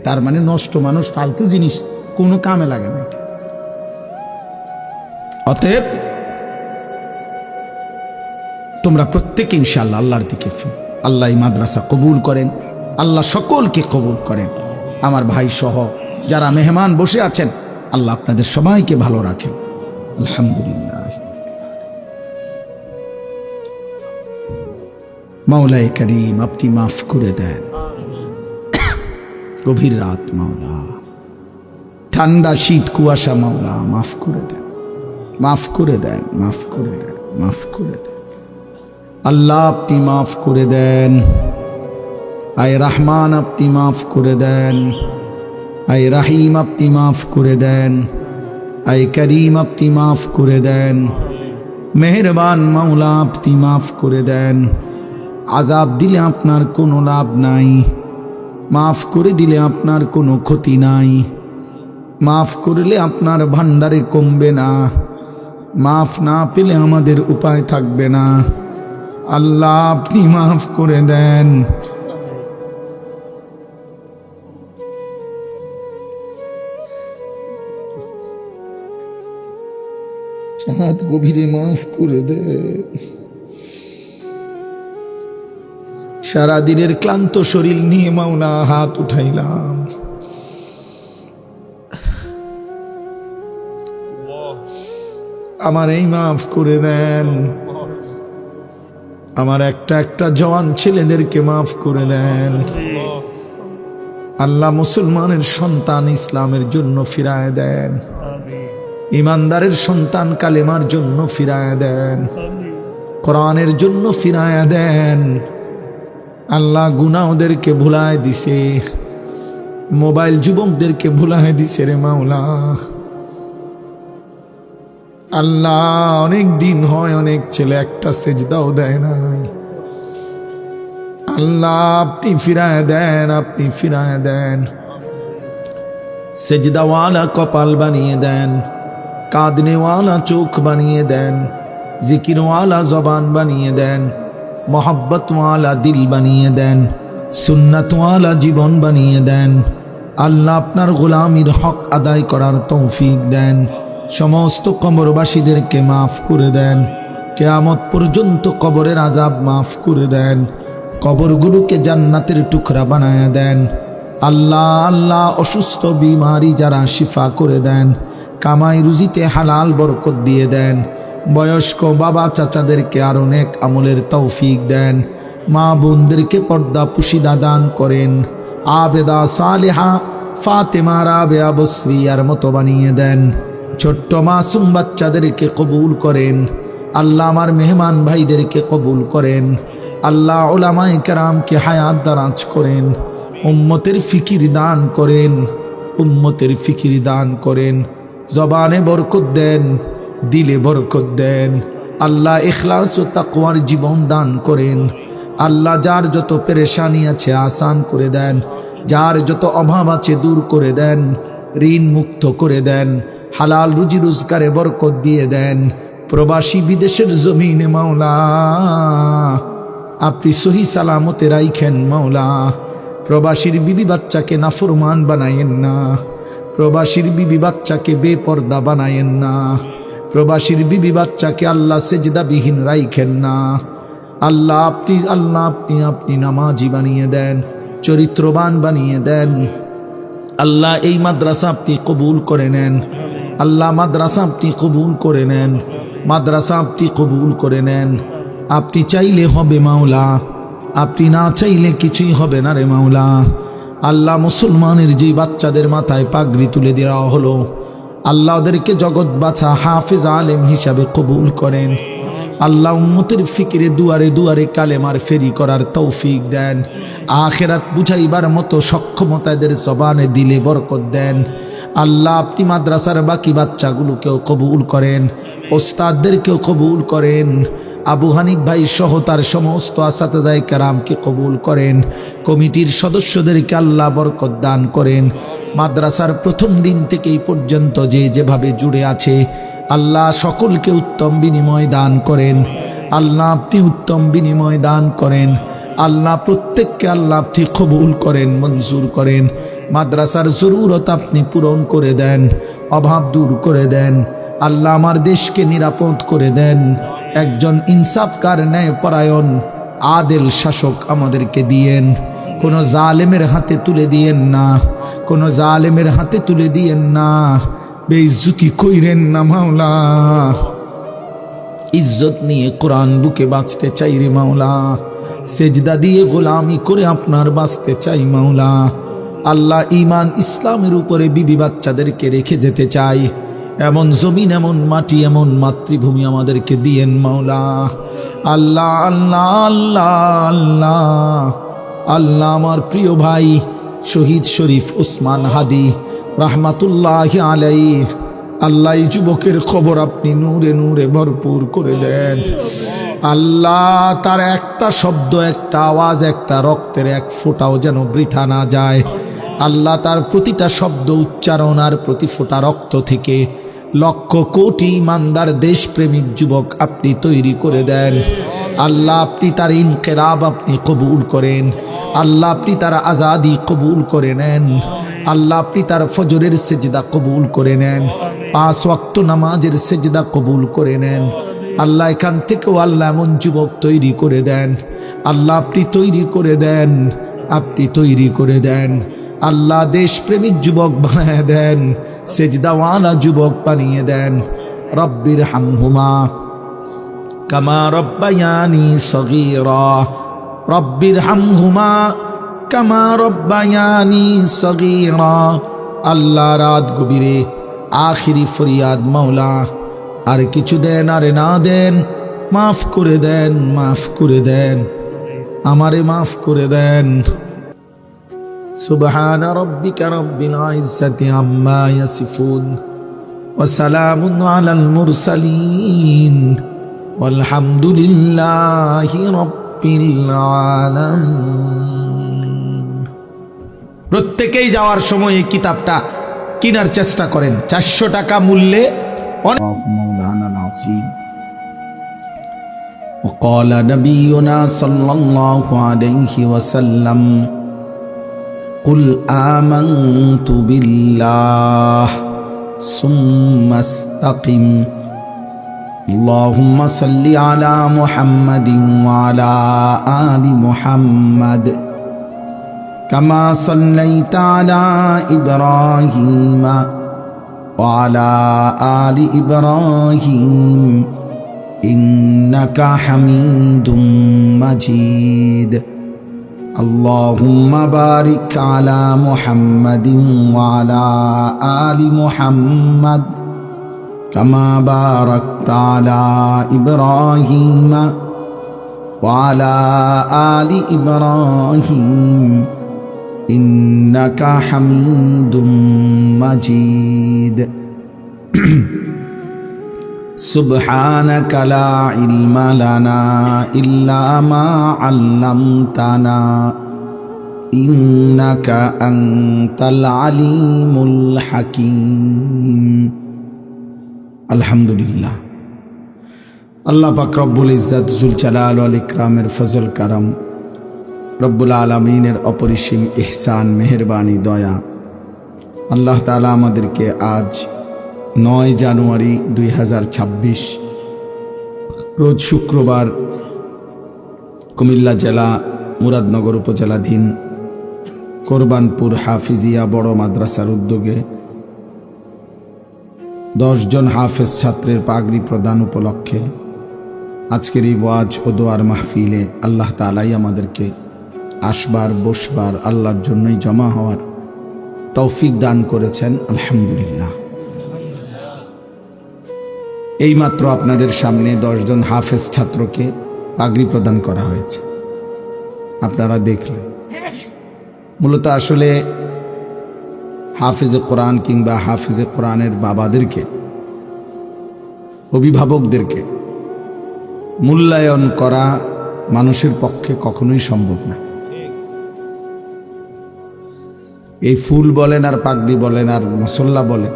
তার মানে নষ্ট মানুষ, ফালতু জিনিস কোনো কামে লাগে না। অতএব তোমরা প্রত্যেকে ইনশাআল্লাহ আল্লাহর দিকে ফিরে, আল্লাহ এই মাদ্রাসা কবুল করেন, আল্লাহ সকলকে কবুল করেন। আমার ভাই সহ যারা মেহমান বসে আছেন, আল্লাহ আপনাদের সবাইকে ভালো রাখেন আলহামদুলিল্লাহ। মাওলায়ে করিম আপনি মাফ করে দেন। গভীর রাত মাওলা, ঠান্ডা শীত কুয়াশা মাওলা মাফ করে দেন, মাফ করে দেন, মাফ করে দেন, মাফ করে দেন। আল্লাহ আপনি মাফ করে দেন, আয় রহমান আপনি মাফ করে দেন। আয় রাহিম আপনি মাফ করে দেন, আয় করিম আপনি মাফ করে দেন, মেহেরবান মাওলা আপনি মাফ করে দেন। আযাব দিলে আপনার কোনো লাভ নাই, মাফ করে দিলে আপনার কোনো ক্ষতি নাই, মাফ করলে আপনার ভান্ডারে কমবে না, মাফ না পেলে আমাদের উপায় থাকবে না। আল্লাহ আপনি মাফ করে দেন। হাত গভীরে মাফ করে দে। সারাদিনের ক্লান্ত শরীর নিয়ে মাওলা হাত উঠাইলাম, আমার এই মাফ করে দেন। আমার একটা একটা জওয়ান ছেলেদেরকে মাফ করে দেন। আল্লাহ মুসলমানের সন্তান ইসলামের জন্য ফিরায় দেন, ইমানদারের সন্তান কালেমার জন্য ফিরায় দেন, কোরআনের জন্য ফিরায় দেন। আল্লাহ গুনাহ ওদেরকে ভুলায় দিছে, মোবাইল যুবকদেরকে ভুলায় দিছে রে মাওলা। আল্লাহ অনেক দিন হয় অনেক ছেলে একটা সেজদাও দেয় নাই। আল্লাহ আপনি ফিরায় দেন, আপনি ফিরায় দেন। সেজদাওয়ালা কপাল বানিয়ে দেন, কাঁদনেওয়ালা চোখ বানিয়ে দেন, জিকিরওয়ালা জবান বানিয়ে দেন, মোহাব্বতওয়ালা দিল বানিয়ে দেন, সুন্নাতওয়ালা জীবন বানিয়ে দেন। আল্লাহ আপনার গোলামির হক আদায় করার তৌফিক দেন। সমস্ত কবরবাসীদেরকে মাফ করে দেন, কিয়ামত পর্যন্ত কবরের আযাব মাফ করে দেন, কবরগুলোকে জান্নাতের টুকরা বানায় দেন। আল্লাহ আল্লাহ অসুস্থ বিমারি যারা শিফা করে দেন, কামাই রুজিতে হালাল বরকত দিয়ে দেন। বয়স্ক বাবা চাচাদেরকে আর অনেক আমলের তৌফিক দেন। মা বোনদেরকে পর্দা পুশিদা দান করেন। আবেদা সালেহা ফাতেমা রাবেয়া বসরিয়ার মতো বানিয়ে দেন। ছোট্ট মাসুম বাচ্চাদেরকে কবুল করেন। আল্লাহ আমার মেহমান ভাইদেরকে কবুল করেন। আল্লাহ উলামায়ে কেরামকে হায়াত দারাজ করেন। উম্মতের ফিকির দান করেন, উম্মতের ফিকির দান করেন। জবানে বরকত দেন, দিলে বরকত দেন। আল্লাহ ইখলাস ও তাকওয়ার জীবন দান করেন। আল্লাহ যার যত পেরেশানি আছে আসান করে দেন, যার যত অভাব আছে দূর করে দেন, ঋণ মুক্ত করে দেন, হালাল রুজি রোজগারে বরকত দিয়ে দেন। প্রবাসী বিদেশের জমিনে মাওলা আপনি সহি সালামতে রাইখেন মাওলা। প্রবাসীর বিবি বাচ্চাকে নাফরমান বানায়েন না, প্রবাসীর বিবি বাচ্চাকে বেপর্দা বানায়েন না, প্রবাসীর বিবি বাচ্চাকে আল্লাহ সেজদাবিহীন রাইখেন না। আল্লাহ আপনি আপনি নামাজি বানিয়ে দেন, চরিত্রবান বানিয়ে দেন। আল্লাহ এই মাদ্রাসা আপনি কবুল করে নেন। আল্লাহ মাদ্রাসা আপনি কবুল করে নেন, মাদ্রাসা আপনি কবুল করে নেন। আপনি চাইলে হবে মাওলা, আপনি না চাইলে কিছুই হবে না রে মাওলা। আল্লাহ মুসলমানের যে বাচ্চাদের মাথায় পাগড়ি তুলে দেওয়া হলো, আল্লাহ ওদেরকে জগৎ বাছা হাফেজ আলেম হিসাবে কবুল করেন। আল্লাহ উম্মতের ফিকিরে দুয়ারে দুয়ারে কালেমার ফেরি করার তৌফিক দেন। আখিরাত বুঝাইবার মতো সক্ষমতা এদের জবানে দিলে বরকত দেন। আল্লাহ আপনি মাদ্রাসার বাকি বাচ্চাগুলোকেও কবুল করেন, ওস্তাদদেরকেও কবুল করেন। আবু হানিফ ভাই সহ তার সমস্ত আসাতেজায়ে কেরামকে কবুল করেন। কমিটির সদস্যদেরকে আল্লাহ বরকত দান করেন। মাদ্রাসার প্রথম দিন থেকে এই পর্যন্ত যে যেভাবে জুড়ে আছে, আল্লাহ সকলকে উত্তম বিনিময় দান করেন। আল্লাহ আপনি উত্তম বিনিময় দান করেন। আল্লাহ প্রত্যেককে আল্লাহ আপনি কবুল করেন, মঞ্জুর করেন। মাদ্রাসার জরুরত আপনি পূরণ করে দেন, অভাব দূর করে দেন। আল্লাহ আমার দেশকে নিরাপদ করে দেন। একজন ইনসাফকার ন্যায়পরায়ণ আদেল শাসক আমাদেরকে দিয়েন। কোনো জালেমের হাতে তুলে দিয়েন না, কোনো জালেমের হাতে তুলে দিয়েন না। বেইজ্জতি কইরেন না মাওলা। ইজ্জত নিয়ে কোরআন বুকে বাঁচতে চাই রে মাওলা। সেজদা দিয়ে গোলামি করে আপনার বাঁচতে চাই মাওলা। আল্লাহ ঈমান ইসলামের উপরে বিবি বাচ্চাদেরকে রেখে যেতে চাই। এমন জমিন, এমন মাটি, এমন মাতৃভূমি আমাদেরকে দিয়েন মাওলা। আল্লাহ আল্লাহ আল্লাহ আল্লাহ আল্লাহ আমার প্রিয় ভাই শহীদ শরীফ উসমান হাদি রাহমাতুল্লাহি আলাইহি। আল্লাহ এই যুবকের খবর আপনি নূরে নূরে ভরপুর করে দেন। আল্লাহ তার একটা শব্দ, একটা আওয়াজ, একটা রক্তের এক ফোঁটাও যেন বৃথা না যায়। আল্লাহ তার প্রতিটা শব্দ উচ্চারণ আর প্রতি ফোঁটা রক্ত থেকে লক্ষ কোটি ইমানদার দেশপ্রেমিক যুবক আপনি তৈরি করে দেন। আল্লাহ আপনি তার ইনকিলাব আপনি কবুল করেন। আল্লাহ আপনি তার আজাদি কবুল করে নেন। আল্লাহ আপনি তার ফজরের সেজদা কবুল করে নেন, 5 ওয়াক্ত নামাজের সেজদা কবুল করে নেন। আল্লাহ এখান থেকেও আল্লাহ এমন যুবক তৈরি করে দেন। আল্লাহ আপনি তৈরি করে দেন, আপনি তৈরি করে দেন। আল্লাহ দেশপ্রেমিক যুবক বানিয়ে দেন, সেজদাওয়ালা যুবক বানিয়ে দেন। রব্বির হামহুমা কামা রব্বায়ানি সগীরা, রব্বির হামহুমা কামা রব্বায়ানি সগীরা। আল্লাহ রাত গভীরে আখিরি ফরিয়াদ, মাওলা আর কিছু দেন আরে না দেন, মাফ করে দেন, মাফ করে দেন, আমারে মাফ করে দেন। সুবহান রাব্বিকা রাব্বিল ইজ্জাতি আম্মা ইয়াসিফুন ওয়া সালামুন আলাল মুরসালিন ওয়ালহামদুলিল্লাহি রাব্বিল আলামিন। প্রত্যেকেই যাওয়ার সময় এই কিতাবটা কেনার চেষ্টা করেন, 400 টাকা মূল্যে। مولانا العظيم وقال نبينا صلى الله عليه وسلم قل آمنت بالله ثم استقم اللهم صل على محمد وعلى آل محمد كما صليت على إبراهيم وعلى آل إبراهيم إنك حميد مجيد اللهم بارك على محمد وعلى آل محمد كما باركت على إبراهيم وعلى آل إبراهيم إنك حميد مجيد سبحانك لا علم لنا إلا ما علمتنا إنك أنت العليم الحكيم الحمد لله আল্লাহ পাক রব্বুল ইজ্জত জুল জালাল ওয়াল ইকরামের ফজল কারাম, রব্বুল আলামিনের অপরিসীম ইহসান, মেহেরবানি, দয়া। আল্লাহ তাআলা আমাদেরকে আজ 9 জানুয়ারি 2026 রোজ শুক্রবার কুমিল্লা জেলা মুরাদনগর উপজেলাধীন কোরবানপুর হাফিজিয়া বড় মাদ্রাসার উদ্যোগে 10 জন হাফেজ ছাত্রের পাগড়ি প্রদান উপলক্ষে আজকের এই ওয়াজ ও দোয়ার মাহফিলে আল্লাহ তাআলাই আমাদেরকে আসবার বসবার, আল্লাহর জন্যই জমা হওয়ার তৌফিক দান করেছেন। আলহামদুলিল্লাহ। এইমাত্র আপনাদের সামনে 10 জন হাফেজ ছাত্রকে পাগড়ি প্রদান করা হয়েছে, আপনারা দেখলেন। মূলত আসলে হাফেজে কোরআন কিংবা হাফেজে কোরআনের বাবাদেরকে, অভিভাবকদেরকে মূল্যায়ন করা মানুষের পক্ষে কখনোই সম্ভব না। এই ফুল বলেন আর পাগড়ি বলেন আর মুসল্লা বলেন,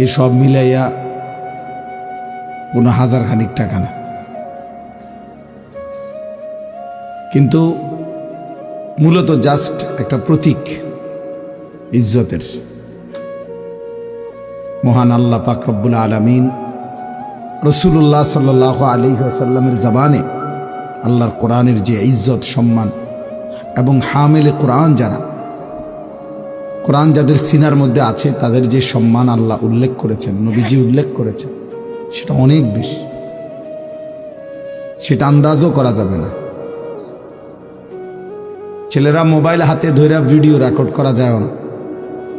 এসব মিলাইয়া কোনো 1000 খানিক টাকা না। কিন্তু মূলত জাস্ট একটা প্রতীক ইজ্জতের। মহান আল্লাহ পাক রব্বুল আলামিন রাসূলুল্লাহ সাল্লাল্লাহু আলাইহি ওয়াসাল্লামের জবানে আল্লাহর কোরআনের যে ইজ্জত, সম্মান এবং হামিলে কোরআন যারা, কোরআন যাদের সিনার মধ্যে আছে তাদের যে সম্মান আল্লাহ উল্লেখ করেছেন, নবীজি উল্লেখ করেছেন, সেটা অনেক বেশি। সেটা আন্দাজও করা যাবে না। ছেলেরা মোবাইল হাতে ধরে ভিডিও রেকর্ড করা যায় না,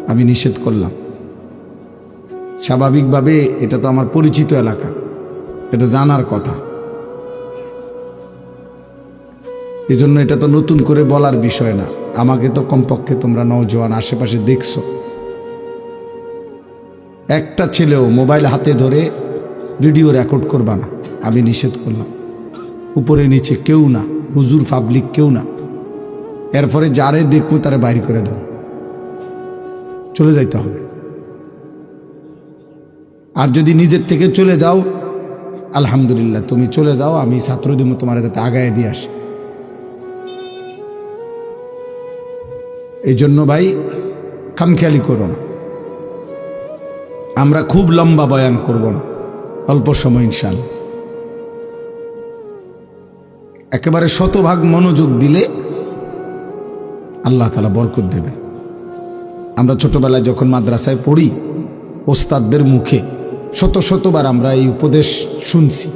আমি নিষেধ করলাম। স্বাভাবিকভাবে এটা তো আমার পরিচিত এলাকা, এটা জানার কথা, এজন্য এটা তো নতুন করে বলার বিষয় না। আমাকে তো কমপক্ষে তোমরা নওজোয়ান আশেপাশে দেখছো, একটা ছেলেও মোবাইল হাতে ধরে ভিডিও রেকর্ড করবা না, আমি নিষেধ করলাম। উপরে নিচে কেউ না, হুজুর পাবলিক কেউ না। এরপরে যারে দেখবো তারে বাইর করে দেবো, চলে যাইতে হবে। আর যদি নিজের থেকে চলে যাও, আলহামদুলিল্লাহ, তুমি চলে যাও, আমি ছাত্রদের মতো তোমার যাতে আগায় দিয়ে আসি। এই জন্য ভাই খামখেয়ালি করো না। আমরা খুব লম্বা বয়ান করব না, অল্প সময় ইনশাআল্লাহ। একেবারে শতভাগ মনোযোগ দিলে আল্লাহ তাআলা বরকত দেবে। আমরা ছোটবেলায় যখন মাদ্রাসায় পড়ি, ওস্তাদদের মুখে শতবার আমরা এই উপদেশ শুনছি।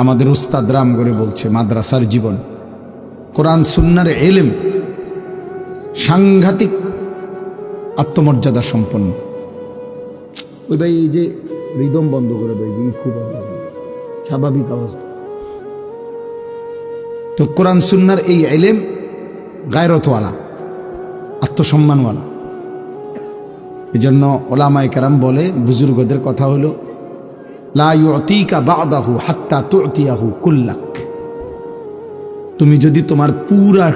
আমাদের উস্তাদরা আমগরে বলছে, মাদ্রাসার জীবন কোরআন সুন্নাহর ইলম সাংঘাতিক আত্মমর্যাদা সম্পন্ন। ওই ভাই এই যে রিদম বন্ধ করে দেয়, যে খুব স্বাভাবিক অবস্থা। তো কোরআন সুন্নাহর এই ইলম গায়রতওয়ালা, আত্মসম্মানওয়ালা। এই জন্য ওলামায়ে কেরাম বলে, বুজুর্গদের কথা হলো, লা ইউতিকা বাদাহু হাত্তা তুতিয়াহু কুল্লাক। তুমি যদি তোমার পুরা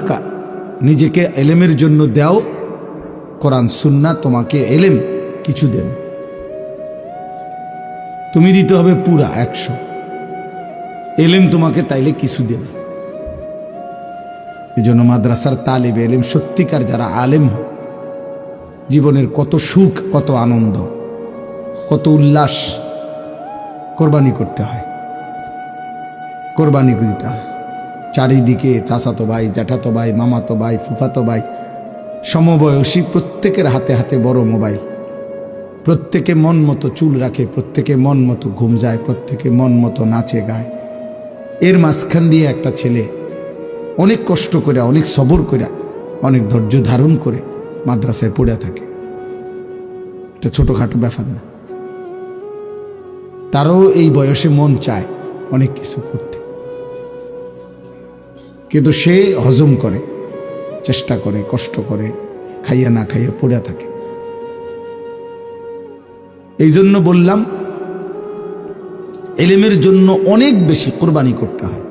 নিজেকে এলেমের জন্য দাও, কোরআন সুন্নাহ তোমাকে এলেম কিছু দেবে। তুমি দিতে হবে পুরা 100, এলেম তোমাকে তাইলে কিছু দেবে। এই জন্য মাদ্রাসার তালিবে এলেম, সত্যিকার যারা আলেম হয়, জীবনের কত সুখ, কত আনন্দ, কত উল্লাস কোরবানি করতে হয়, কোরবানি দিতে হয়। চারিদিকে চাচাতো ভাই, জ্যাঠাতো ভাই, মামাতো ভাই, ফুফাতো ভাই, সমবয়সী প্রত্যেকের হাতে হাতে বড় মোবাইল। প্রত্যেকে মন মতো চুল রাখে, প্রত্যেকে মন মতো ঘুম যায়, প্রত্যেকে মন মতো নাচে গায়। এর মাঝখান দিয়ে একটা ছেলে অনেক কষ্ট করে, অনেক সবর করে, অনেক ধৈর্য ধারণ করে মাদ্রাসায় পড়ে থাকে। এটা ছোটখাটো ব্যাপার না। তারও এই বয়সে মন চায় অনেক কিছু করতে, কিন্তু সে হজম করে, চেষ্টা করে, কষ্ট করে, খাইয়া না খাইয়া পড়ে থাকে। এই জন্য বললাম, ইলমের জন্য অনেক বেশি কোরবানি করতে হয়।